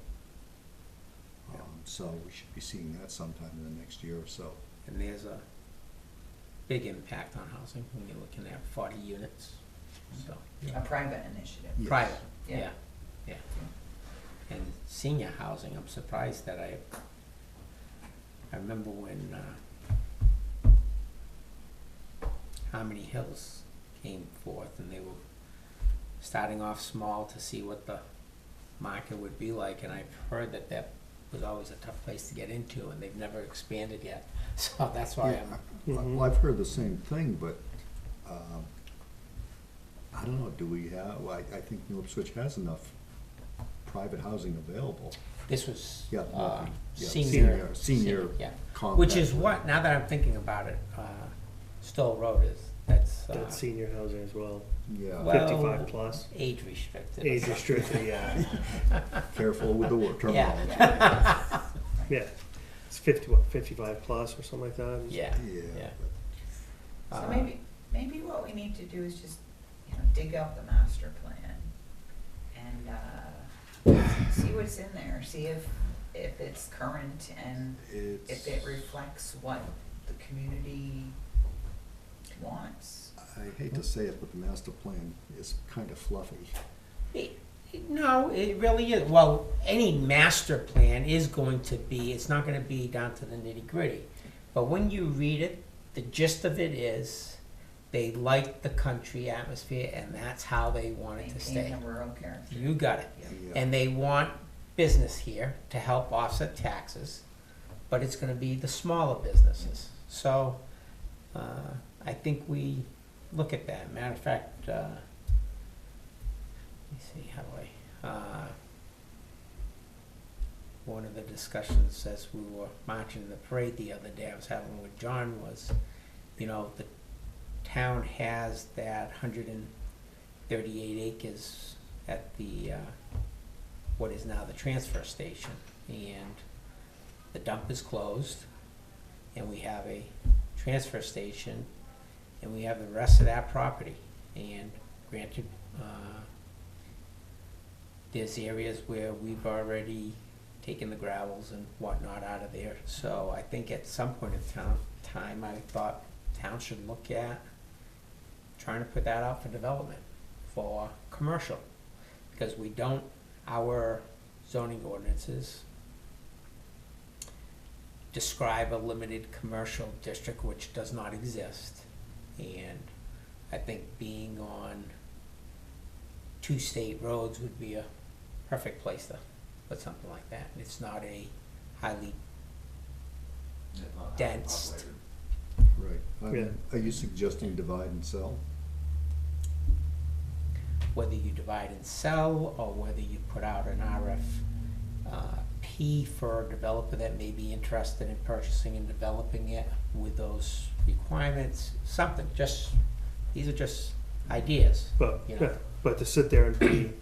So we should be seeing that sometime in the next year or so. And there's a big impact on housing when you're looking at 40 units, so. A private initiative. Yes. Private, Yeah. yeah. And senior housing, I'm surprised that I remember when Harmony Hills came forth and they were starting off small to see what the market would be like, and I've heard that that was always a tough place to get into, and they've never expanded yet. So that's why Mhm. Well, I've heard the same thing, but I don't know, do we have, well, I think New Ipswich has enough private housing available. this was Yeah, multi- yeah, senior, yeah. compact. Which is what, now that I'm thinking about it, Stoll Road is, that's That's senior housing as well, Yeah, Well- 55 plus, age restricted. age restricted, yeah. careful with the word terminology. Yeah, Yeah, it's 55 plus or something like that. yeah, Yeah. yeah. So Uh, maybe what we need to do is just, dig up the master plan and, see what's in there, see if it's current and if it reflects what the community wants. I hate to say it, but the master plan is kind of fluffy. No, it really is. Well, any master plan is going to be, it's not gonna be down to the nitty gritty. But when you read it, the gist of it is, they like the country atmosphere and that's how they want it to stay. Maintain the rural character. You got it. Yeah. And they want business here to help offset taxes, but it's gonna be the smaller businesses. So, I think we look at that. Matter of fact, let me see, how do I, one of the discussions as we were marching in the parade the other day I was having with John was, the town has that 138 acres at the, what is now the transfer station, and the dump is closed, and we have a transfer station, and we have the rest of that property, and granted, there's areas where we've already taken the gravels and whatnot out of there, so I think at some point in time, I thought town should look at trying to put that out for development, for commercial, because we don't, our zoning ordinances describe a limited commercial district which does not exist, and I think being on two state roads would be a perfect place to put something like that. It's not a highly It's not dense. populated. Right. Yeah. Are you suggesting divide and sell? Whether you divide and sell, or whether you put out an RFP for a developer that may be interested in purchasing and developing it with those requirements, something, these are just ideas. But, You know. yeah, but to sit there and be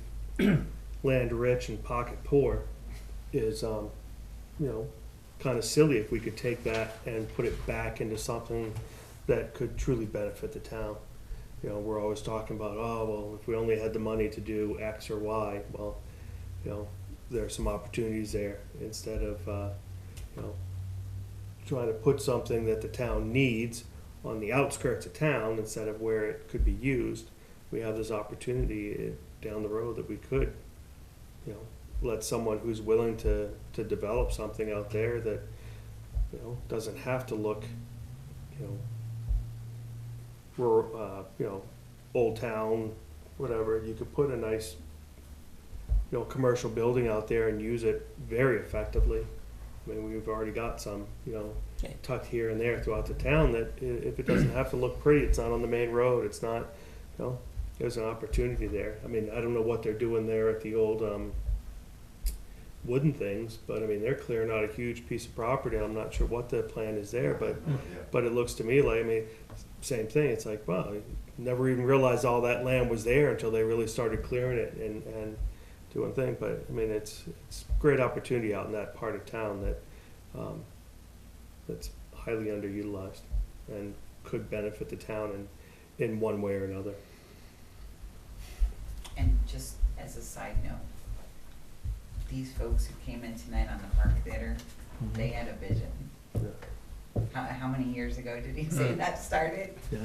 land rich and pocket poor is, kind of silly if we could take that and put it back into something that could truly benefit the town. We're always talking about, oh, well, if we only had the money to do X or Y, well, there are some opportunities there instead of, trying to put something that the town needs on the outskirts of town instead of where it could be used. We have this opportunity down the road that we could, let someone who's willing to develop something out there that, doesn't have to look, rural, old town, whatever. You could put a nice, commercial building out there and use it very effectively. I mean, we've already got some, Okay. tucked here and there throughout the town that if it doesn't have to look pretty, it's not on the main road, it's not, there's an opportunity there. I mean, I don't know what they're doing there at the old, wooden things, but I mean, they're clearing out a huge piece of property. I'm not sure what the plan is there, but it looks to me like, same thing. It's like, wow, I never even realized all that land was there until they really started clearing it and doing things. But I mean, it's great opportunity out in that part of town that, that's highly underutilized and could benefit the town in one way or another. And just as a side note, these folks who came in tonight on the Park Theater, they had a vision. How many years ago did he say that started? Yeah.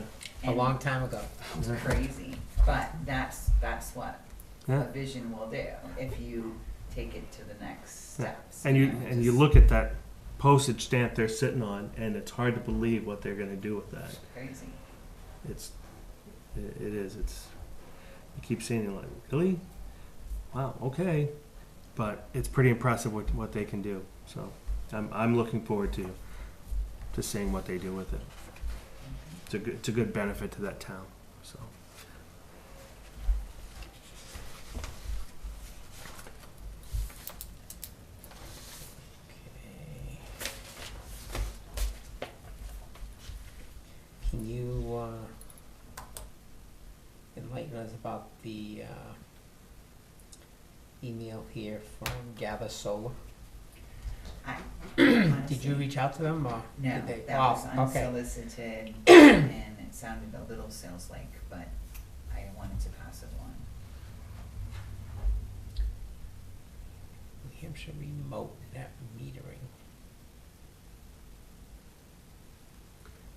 A long time ago. It was crazy, but that's what Yeah. a vision will do if you take it to the next steps. And you know, and you just look at that postage stamp they're sitting on, and it's hard to believe what they're going to do with that. crazy. It is. You keep seeing it like, really? Wow. Okay, but it's pretty impressive what they can do. So I'm looking forward to seeing what they do with it. It's a good benefit to that town. So. Okay. Can you enlighten us about the email here from Gather Solar? Did Honestly, you reach out to them or No, did they? that was Oh, okay. unsolicited, and it sounded a little sales-like, but I wanted to pass it on. New Hampshire remote net metering.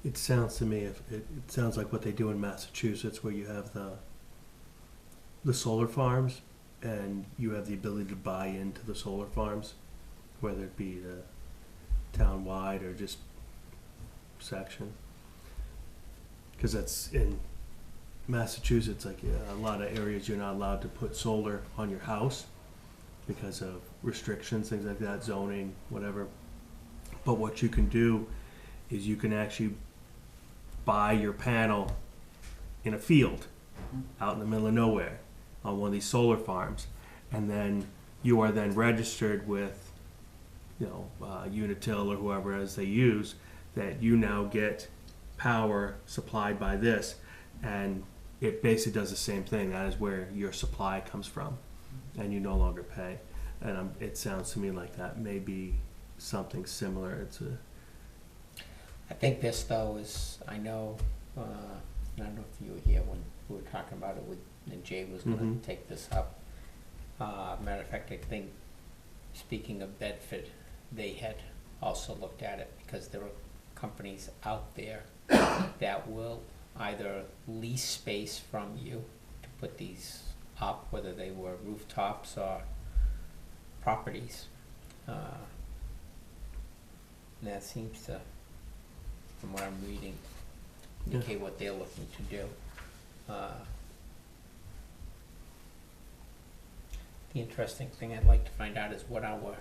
It sounds to me it sounds like what they do in Massachusetts, where you have the solar farms, and you have the ability to buy into the solar farms, whether it be town-wide or just section. Because that's in Massachusetts, like a lot of areas you're not allowed to put solar on your house because of restrictions, things like that, zoning, whatever. But what you can do is you can actually buy your panel in a field out in the middle of nowhere on one of these solar farms, and then you are then registered with Unitil or whoever as they use, that you now get power supplied by this, and it basically does the same thing. That is where your supply comes from, and you no longer pay. And it sounds to me like that may be something similar. I think this though is, I know, I don't know if you were here when we were talking about it and Jay was gonna Mhm. take this up. Matter of fact, I think, speaking of Bedford, they had also looked at it because there are companies out there that will either lease space from you to put these up, whether they were rooftops or properties. And that seems to, from what I'm reading, indicate what they're looking to do. The interesting thing I'd like to find out is what our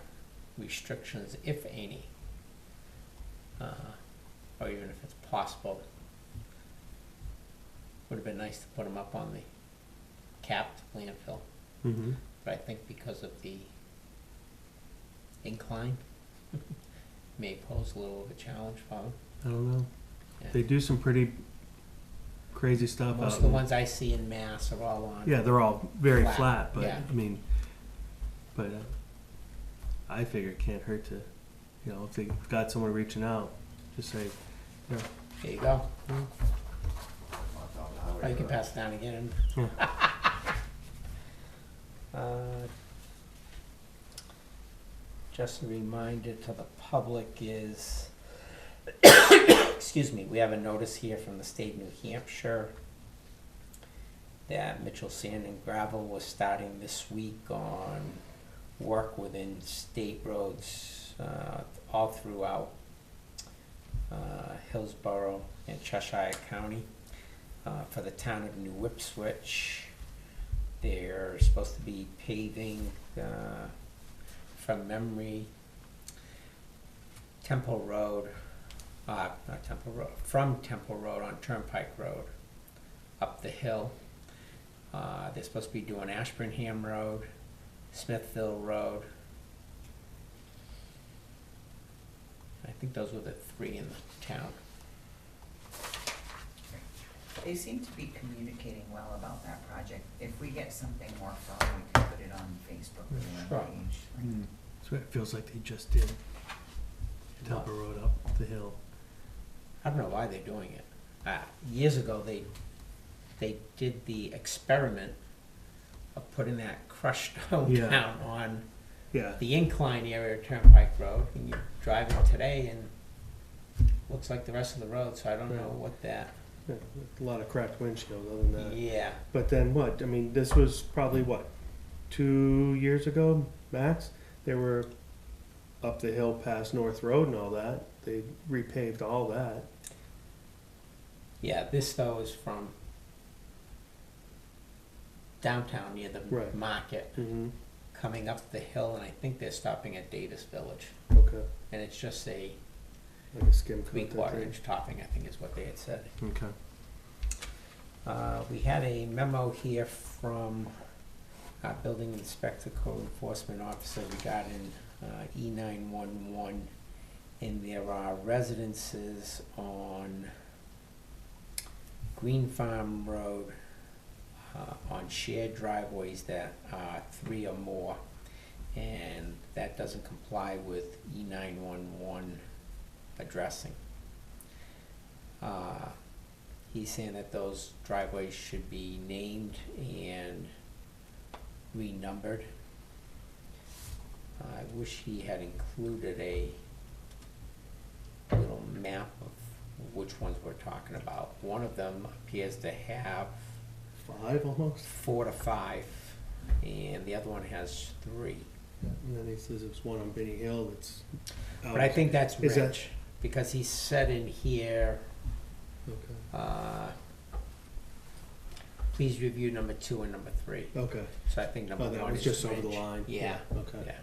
restrictions, if any, or even if it's possible. Would have been nice to put them up on the capped landfill, Mm-hmm. but I think because of the incline, may pose a little of a challenge for them. I don't know. Yeah. They do some pretty crazy stuff Most out of the in- ones I see in Mass are all on. Yeah, they're all very Flat, flat, but yeah. I mean, but I figure it can't hurt to, if they've got someone reaching out, just say, There you go. Oh, you can pass it down again. Just a reminder to the public is, excuse me, we have a notice here from the state of New Hampshire that Mitchell Sand and Gravel was starting this week on work within state roads all throughout Hillsborough and Cheshire County. For the town of New Ipswich, they're supposed to be paving from memory Temple Road, not Temple Road, from Temple Road on Turnpike Road up the hill. They're supposed to be doing Ashburnham Road, Smithville Road. I think those were the three in the town. They seem to be communicating well about that project. If we get something more firm, we can put it on Facebook or Sure. the page. so it feels like they just did. Temple Road up the hill. I don't know why they're doing it. Years ago, they did the experiment of putting that crushed stone Yeah. down on Yeah. the incline area of Turnpike Road, and you drive it today and looks like the rest of the road, so I don't know Right. what that, Yeah, a lot of cracked windshield other than that. yeah. But then what? I mean, this was probably what, 2 years ago, max? They were up the hill past North Road and all that. They repaved all that. Yeah, this though is from downtown near the Right. market, Mm-hmm. coming up the hill, and I think they're stopping at Davis Village. Okay. And it's just a Like a skim coat. 3/4 type inch topping, I think is what they had said. thing. Okay. We had a memo here from our building inspector, code enforcement officer regarding E911. And there are residences on Green Farm Road, on shared driveways that are 3 or more. And that doesn't comply with E911 addressing. He's saying that those driveways should be named and renumbered. I wish he had included a little map of which ones we're talking about. One of them appears to have 5 almost? 4 to 5, and the other one has 3. And then he says there's one on Benny Hill that's out. But I think that's Is that- Rich, because he said in here, Okay. please review number 2 and number 3. Okay. So I think number Oh, that 1 was is just over the Rich. line. Yeah. Okay. Yeah.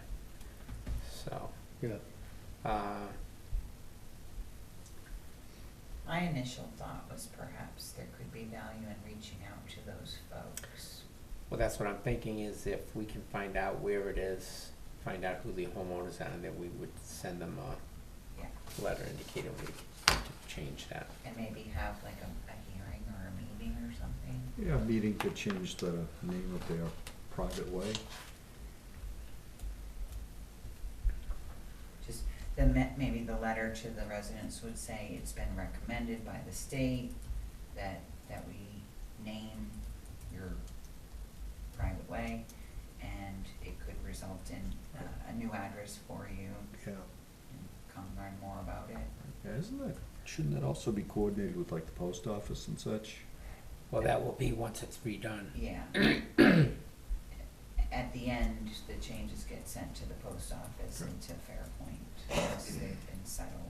So, Yeah. My initial thought was perhaps there could be value in reaching out to those folks. well, that's what I'm thinking, is if we can find out where it is, find out who the homeowners are, and then we would send them Yeah. a letter indicating we to change that. And maybe have like a hearing or a meeting or something. Yeah, meeting to change the name of their private way. Just maybe the letter to the residents would say it's been recommended by the state that we name your private way, and it could result in a new address for you, Yeah. and come learn more about it. Yeah, shouldn't that also be coordinated with like the post office and such? Well, that will be once it's redone. Yeah. At the end, the changes get sent to the post office and to Fairpoint, once they've been settled.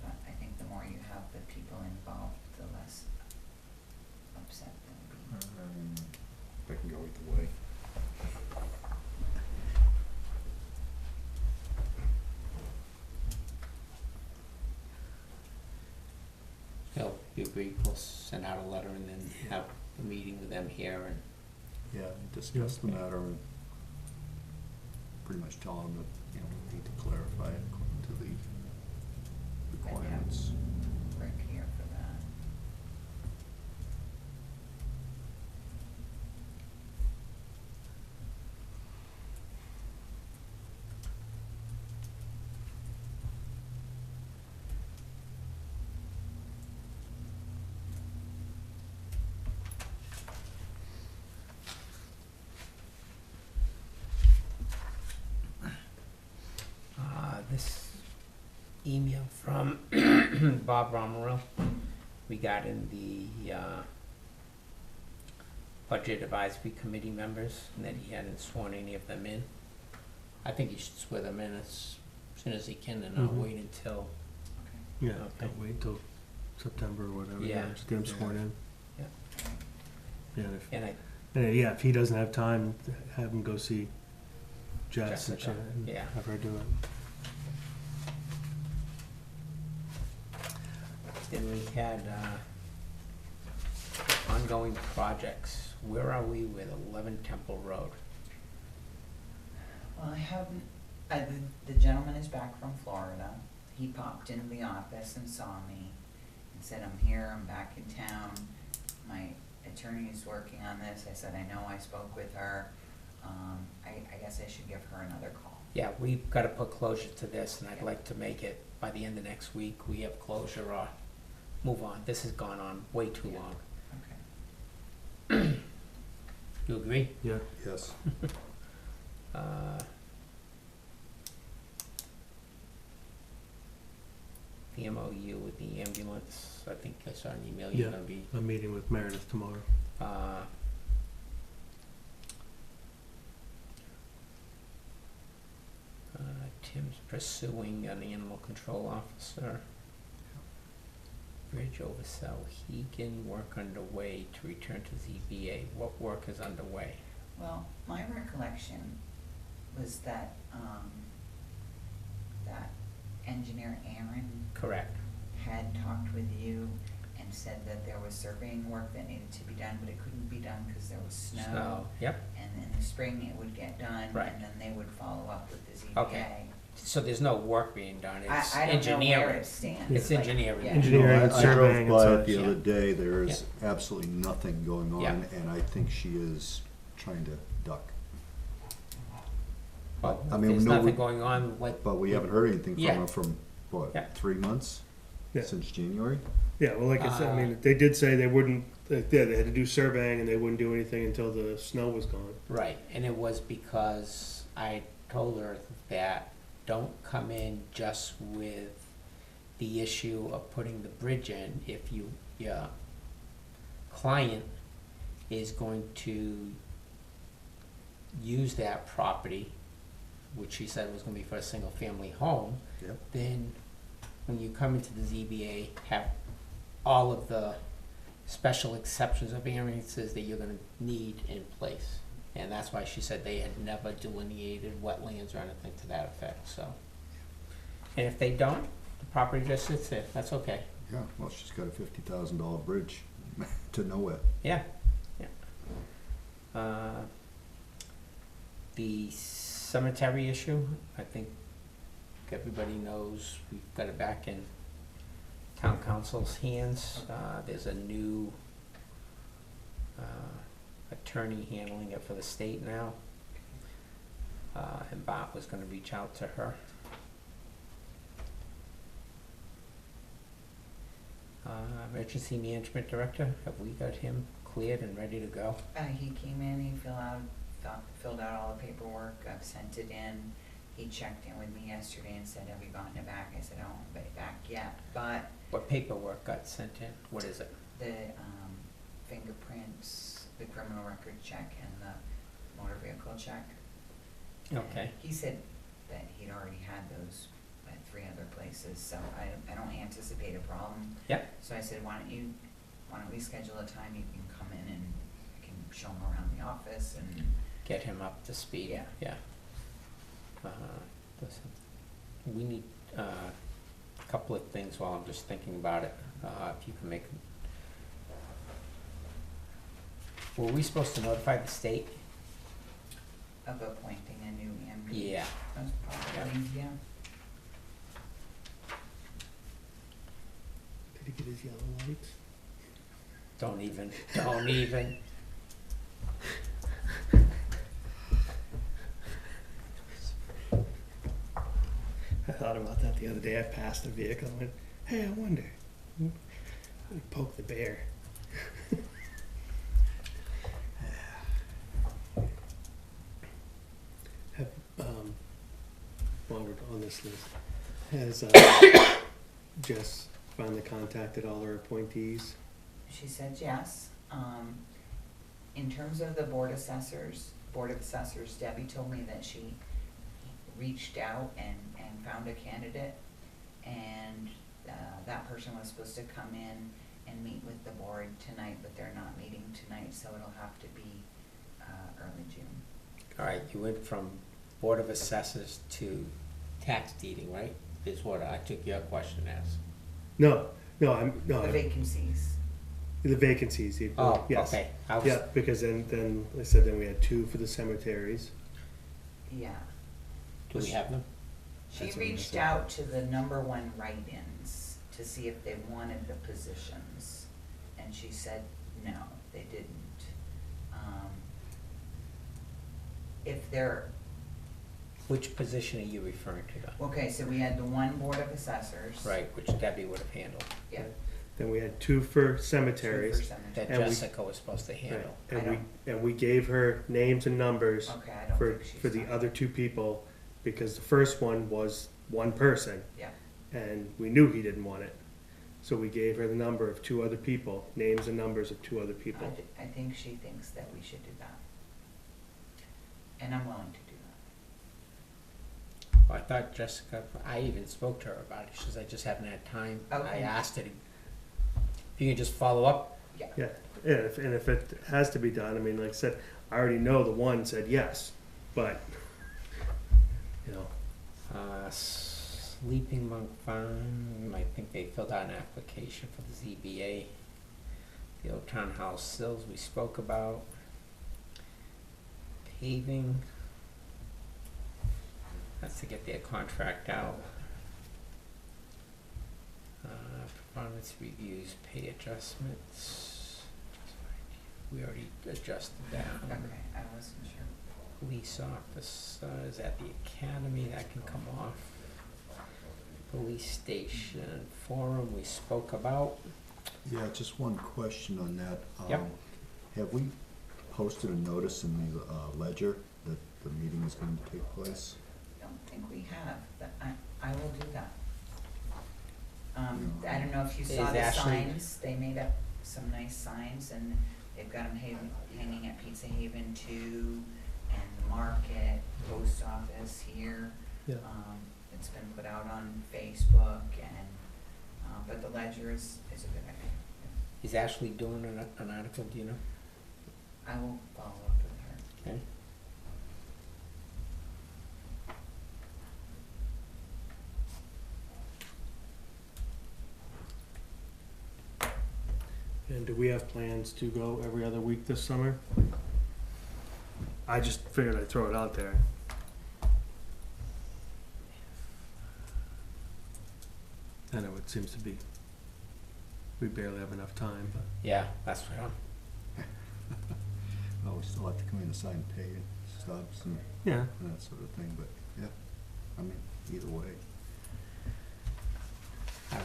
But I think the more you have the people involved, the less upset they'll be. That can go either way. He'll, you agree, we'll send out a letter and then have a meeting with them here, and Yeah, discuss the matter and pretty much tell them that, we need to clarify it according to the requirements. Rick here for that. this email from Bob Romerell regarding the Budget Advisory Committee members, and that he hadn't sworn any of them in. I think he should swear them in as soon as he can, and not Mhm. wait until, Yeah, Okay. don't wait till September or whatever. Yeah. Just get him sworn in. Yeah. Yeah, and if he doesn't have time, have him go see Jess and Jessica, yeah. have her do it. then we had ongoing projects. Where are we with 11 Temple Road? Well, I haven't, the gentleman is back from Florida. He popped into the office and saw me and said, I'm here, I'm back in town. My attorney is working on this. I said, I know, I spoke with her. I guess I should give her another call. Yeah, we've gotta put closure to this, and I'd like to make it by the end of next week, we have closure or move on. This has gone on way too long. Okay. You agree? Yeah. Yes. The MOU with the ambulance, I think I saw an email you're Yeah. gonna be, I'm meeting with Meredith tomorrow. Tim's pursuing an animal control officer. Bridge over Souhegan, work underway to return to ZBA. What work is underway? Well, my recollection was that, that engineer Aaron Correct. had talked with you and said that there was surveying work that needed to be done, but it couldn't be done because there was snow. Yep. And in the spring it would get done, Right. and then they would follow up with the ZBA. Okay. So there's no work being done, it's I don't know engineering. where it stands. It's like, engineering. yeah. Engineering and I surveying drove by and it the such. other Yeah. day, there is absolutely nothing going on, Yeah. and I think she is trying to duck. But I mean, there's no, nothing we- going on, like, But we haven't heard anything from Yeah. her from, what, Yeah. 3 months? Yeah. Since January? Yeah, well, like I said, I Uh, mean, they did say they wouldn't, they had to do surveying and they wouldn't do anything until the snow was gone. right, and it was because I told her that don't come in just with the issue of putting the bridge in. If your client is going to use that property, which she said was gonna be for a single-family home, Yep. then when you come into the ZBA, have all of the special exceptions or variances that you're gonna need in place. And that's why she said they had never delineated wetlands or anything to that effect, so. And if they don't, the property just sits there, that's okay. Yeah, well, she's got a $50,000 bridge to nowhere. Yeah, yeah. The cemetery issue, I think everybody knows, we've got it back in town council's hands. There's a new attorney handling it for the state now. And Bob was gonna reach out to her. Emergency management director, have we got him cleared and ready to go? He came in, he filled out all the paperwork, I've sent it in. He checked in with me yesterday and said, have you gotten it back? I said, I don't have it back yet, but What paperwork got sent in? What is it? the fingerprints, the criminal record check, and the motor vehicle check. Okay. He said that he'd already had those at 3 other places, so I don't anticipate a problem. Yep. So I said, why don't we schedule a time you can come in and I can show him around the office and. Get him up to speed. Yeah. Yeah. Listen, we need a couple of things while I'm just thinking about it. If you can make. Were we supposed to notify the state? Of appointing a new MD. Yeah. That's probably, yeah. Did he get his yellow lights? Don't even. I thought about that the other day. I passed a vehicle and went, hey, I wonder. I'd poke the bear. Have, while we're on this list, has Jess finally contacted all her appointees? She said yes. In terms of the Board of Assessors, Debbie told me that she reached out and found a candidate, and that person was supposed to come in and meet with the board tonight, but they're not meeting tonight, so it'll have to be early June. All right, you went from Board of Assessors to tax deeding, right? Is what I took your question as. No, The I'm vacancies. the vacancies. Oh, Yes. okay. I was, Yeah, because then I said then we had 2 for the cemeteries. Yeah. do we have them? She That's what I'm reached saying. out to the #1 write-ins to see if they wanted the positions, and she said no, they didn't. if they're, Which position are you referring to though? okay, so we had the one board of assessors. Right, which Debbie would have handled, Yeah. Then we had 2 for two for cemeteries. cemetery. that And we- Jessica was supposed to Right. handle. I And we gave her names and numbers Okay, I don't for, think she's for the done. other 2 people, because the first one was one person, Yeah, and we knew he didn't want it. So we gave her the number of 2 other people, names and numbers of 2 other people. I think she thinks that we should do that. And I'm willing to do that. I thought Jessica, I even spoke to her about it, she says, I just haven't had time. I Okay. asked her, if you could just follow up, Yeah, and if it has to be done, I mean, like I said, I already know the one said yes, but, you know, Sleeping Monk Farm, I think they filled out an application for the ZBA. The Old Townhouse Sills we spoke about. Paving. That's to get their contract out. Performance reviews, pay adjustments. We already adjusted that. Okay, I wasn't sure. Police officers at the academy, that can come off. Police station forum, we spoke about. Yeah, just one question on that. Yep. Have we posted a notice in the ledger that the meeting is going to take place? I don't think we have, but I will do that. I don't know if you saw Is the Ashley- signs, they made up some nice signs, and they've got them hanging at Pizza Haven too, and the market, post office here. yeah. It's been put out on Facebook, and, but the ledger is a good idea. Is Ashley doing an article, do you know? I will follow up with her. Okay. And do we have plans to go every other week this summer? I just figured I'd throw it out there. I know it seems to be, we barely have enough time, but. Yeah, that's what Well, we still have to come in and sign pay stubs and Yeah. that sort of thing, but yeah, I mean, either way. I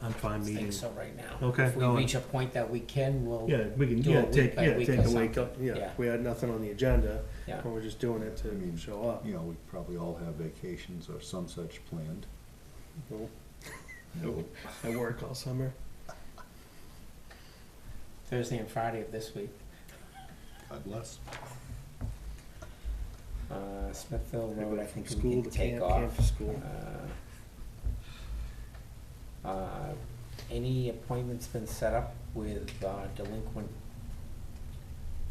I'm fine don't think meeting. so right now. Okay, If we no, reach a point that we can, we'll, Yeah, we can, do a week take by week a or week, something. yeah, we had nothing on the agenda, yeah. and we're just doing it I mean, to show up. You know, we probably all have vacations or some such planned. Nope. Nope. I work all summer. Thursday and Friday of this week. God bless. Smithville I Road, go I from think we school can to take camp, off. camp to school. Any appointments been set up with delinquent?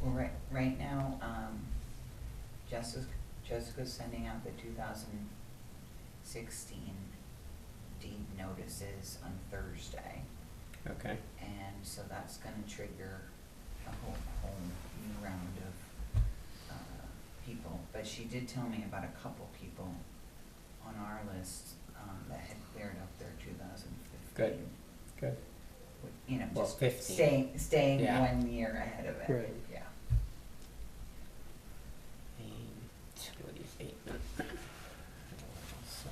Well, right now, Jessica's sending out the 2016 deed notices on Thursday, Okay, and so that's gonna trigger a whole new round of people. But she did tell me about a couple people on our list that had cleared up their 2015. Good. Good. You know, Well, just 15. staying Yeah. 1 year ahead of it. Right. Yeah. Utility abatement. So,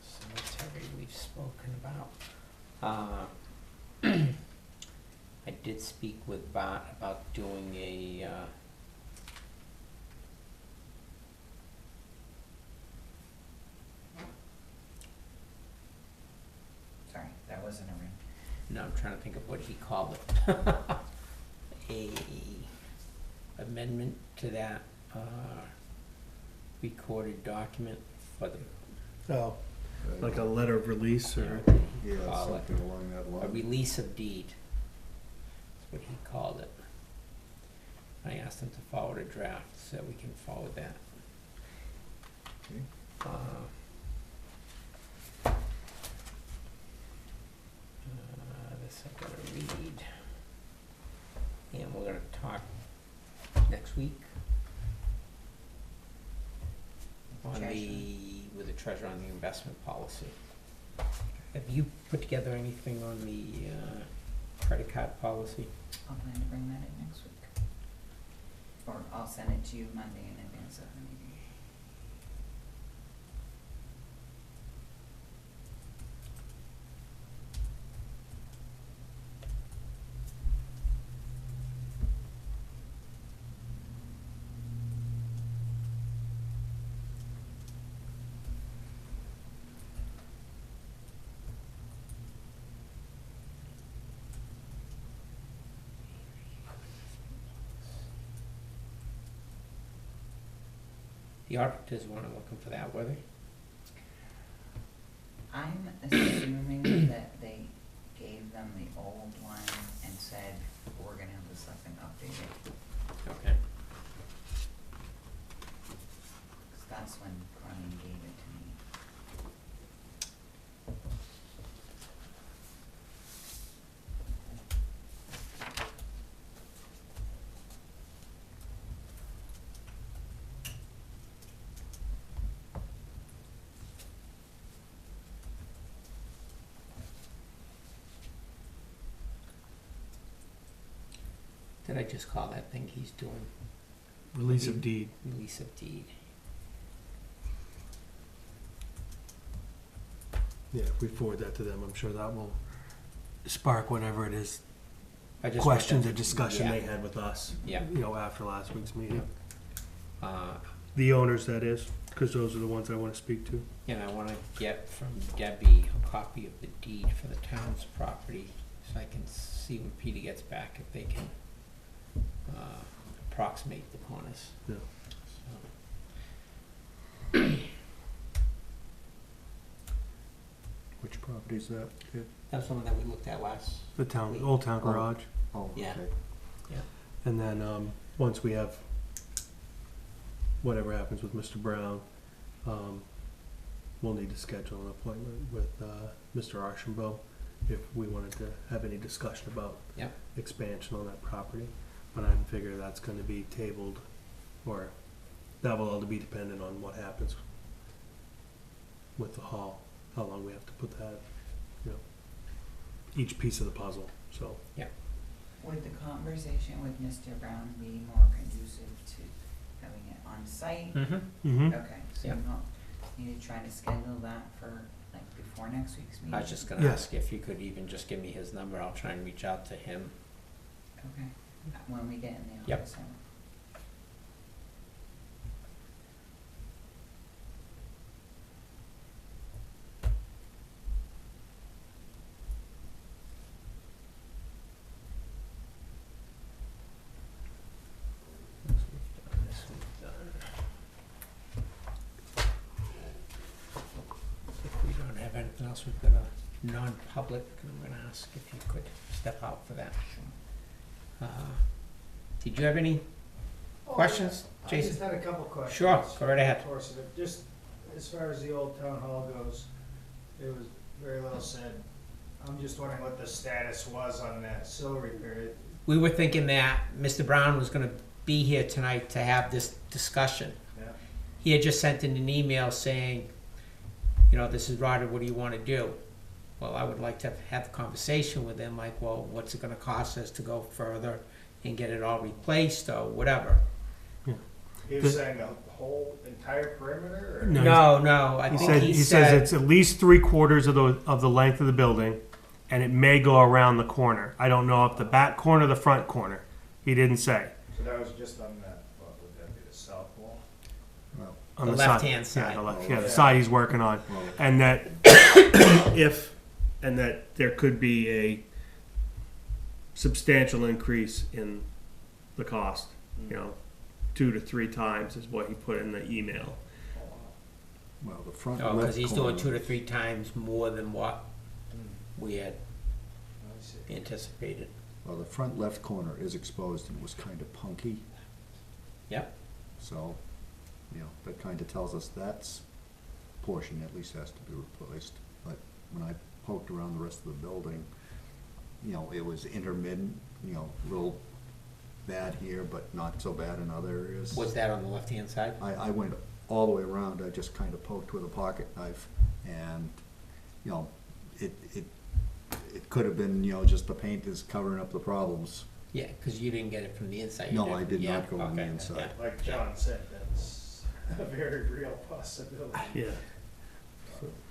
cemetery we've spoken about. I did speak with Bart about doing a, Sorry, that wasn't a ring. no, I'm trying to think of what he called it. A amendment to that, recorded document for the, Oh, like a letter of release or, Yeah, Call it something along that a line. release of deed. That's what he called it. I asked him to forward a draft, so we can forward that. Okay. This I'm gonna read. And we're gonna talk next week on with the treasurer on the investment policy. Have you put together anything on the, credit card policy. I'll plan to bring that in next week. Or I'll send it to you Monday in advance of the meeting. The auditors weren't looking for that, were they? I'm assuming that they gave them the old one and said, we're gonna have this stuff and update it. Okay. 'Cause that's when Carmen gave it to me. Did I just call that thing he's doing? Release of deed. Release of deed. Yeah, if we forward that to them, I'm sure that will spark whatever it is, I just want questions that- or discussion yeah. they had with us, Yeah. you know, after last week's meeting. Uh, The owners, that is, because those are the ones I want to speak to. and I wanna get from Debbie a copy of the deed for the town's property, so I can see when Peter gets back if they can, approximate the corners. Yeah. So, Which property is that? that's the one that we looked at last. The town, Old Town Oh. Garage. Oh, Yeah. okay. And then, once we have whatever happens with Mr. Brown, we'll need to schedule an appointment with, Mr. Archambault if we wanted to have any discussion about Yep. expansion on that property. But I figure that's gonna be tabled, or that will all be dependent on what happens with the hall, how long we have to put that, you know, each piece of the puzzle, so. Would the conversation with Mr. Brown be more conducive to having it on site? Mm-hmm. Mm-hmm. Okay, so Yep. you don't need to try to schedule that for, like, before next week's meeting? I was just gonna Yeah. ask if you could even just give me his number, I'll try and reach out to him. Okay, when we get in the Yep. office. If we don't have anything else, we've got a non-public, and I'm gonna ask if you could step out for that. Did you have any questions, I Jason? just had a couple questions. Sure, go right ahead. Of course, just as far as the old town hall goes, it was very well said. I'm just wondering what the status was on that sill repair. We were thinking that Mr. Brown was gonna be here tonight to have this discussion. Yeah. He had just sent in an email saying, you know, this is Roger, what do you wanna do? Well, I would like to have a conversation with him, like, well, what's it gonna cost us to go further and get it all replaced or whatever? He was saying the whole entire perimeter, or? No, No, I He think said, he he says said, it's at least 3/4 of the length of the building, and it may go around the corner. I don't know if the back corner or the front corner. He didn't say. So that was just on that, what would that be, the south wall? Well, On The side. left-hand side. Yeah, the side he's working on. well, And that and that there could be a substantial increase in the cost, you know, 2 to 3 times is what he put in the email. well, the front oh, left cause he's doing corner- 2 to 3 times more than what we had I see. anticipated. Well, the front left corner is exposed and was kind of punky. Yep. So, you know, that kind of tells us that's portion at least has to be replaced. But when I poked around the rest of the building, you know, it was intermittent, you know, a little bad here, but not so bad in other areas. Was that on the left-hand side? I went all the way around, I just kind of poked with a pocket knife, and, you know, it could have been, just the paint is covering up the problems. Yeah, because you didn't get it from the inside. you No, I did Yeah, not go on the okay, inside. yeah. Like John said, that's a very real possibility. Yeah.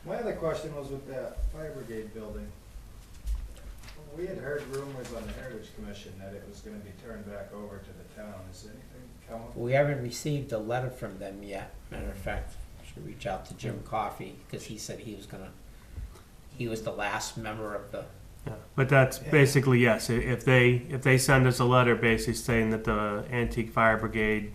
My other question was with that fire brigade building. We had heard rumors on the Heritage Commission that it was gonna be turned back over to the town. Has anything come up? We haven't received a letter from them yet. Matter of fact, should reach out to Jim Coffey, because he said he was the last member of the, Yeah, but that's basically, yes, if they send us a letter basically saying that the Antique Fire Brigade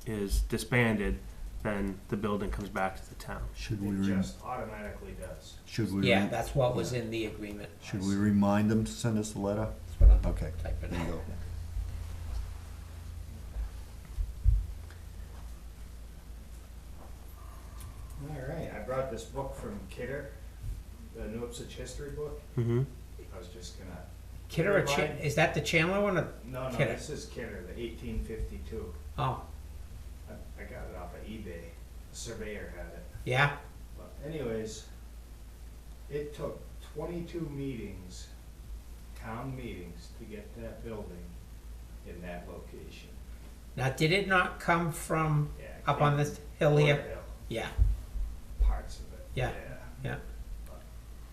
is disbanded, then the building comes back to the town. Should we, It just automatically does. yeah, that's what was in the agreement. should we remind them to send us a letter? That's what I'm Okay, typing there you in. go. All right, I brought this book from Kidder, the New Ipswich history book. Mm-hmm. I was just gonna, Kidder, or is that the Chandler one? Or? no, Kidder. this is Kidder, the 1852. Oh, I got it off of eBay. A surveyor had it. yeah? But anyways, it took 22 meetings, town meetings, to get that building in that location. Now, did it not come from Yeah, it up came on this from hill here? Porter Hill, Yeah, parts of it. Yeah, yeah. But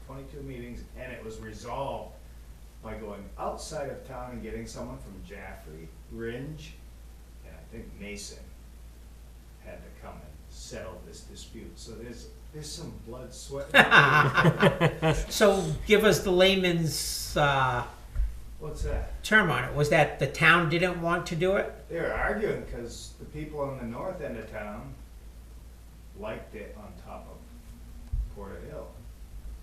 22 meetings, and it was resolved by going outside of town and getting someone from Jaffrey, Ringe, and I think Mason had to come and settle this dispute. So there's some blood, sweat, and tears. So give us the layman's What's that? term on it. Was that the town didn't want to do it? They were arguing because the people on the north end of town liked it on top of Porter Hill.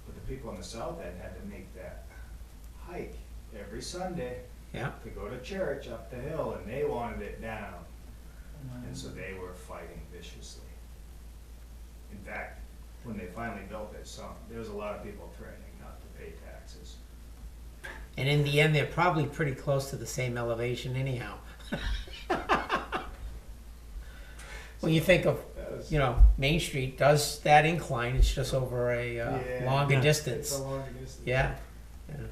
But the people on the south end had to make that hike every Sunday Yeah. to go to church up the hill, and they wanted it down. And so they were fighting viciously. In fact, when they finally built it, there was a lot of people threatening not to pay taxes. And in the end, they're probably pretty close to the same elevation anyhow. When you think of, That was- Main Street does that incline, it's just over a Yeah. longer Yeah. distance. It's a long distance. Yeah,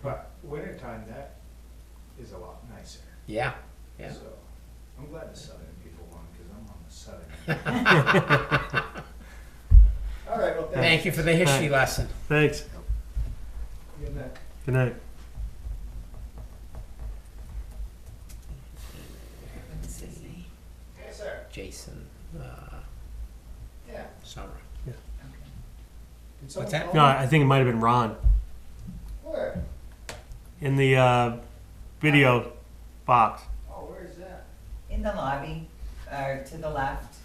But wintertime, that is a lot nicer. yeah, yeah. So, I'm glad the southern people won, because I'm on the southern end. All right, well, Thank you for the history lesson. Thanks. Good night. Good night. Yes, sir. Jason, Yeah. Summer. Did What's someone that? call No, me? I think it might have been Ron Where? in the video box. Oh, where is that? In the lobby, to the left.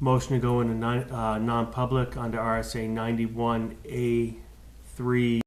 Motion to go into non-public under RSA 91A3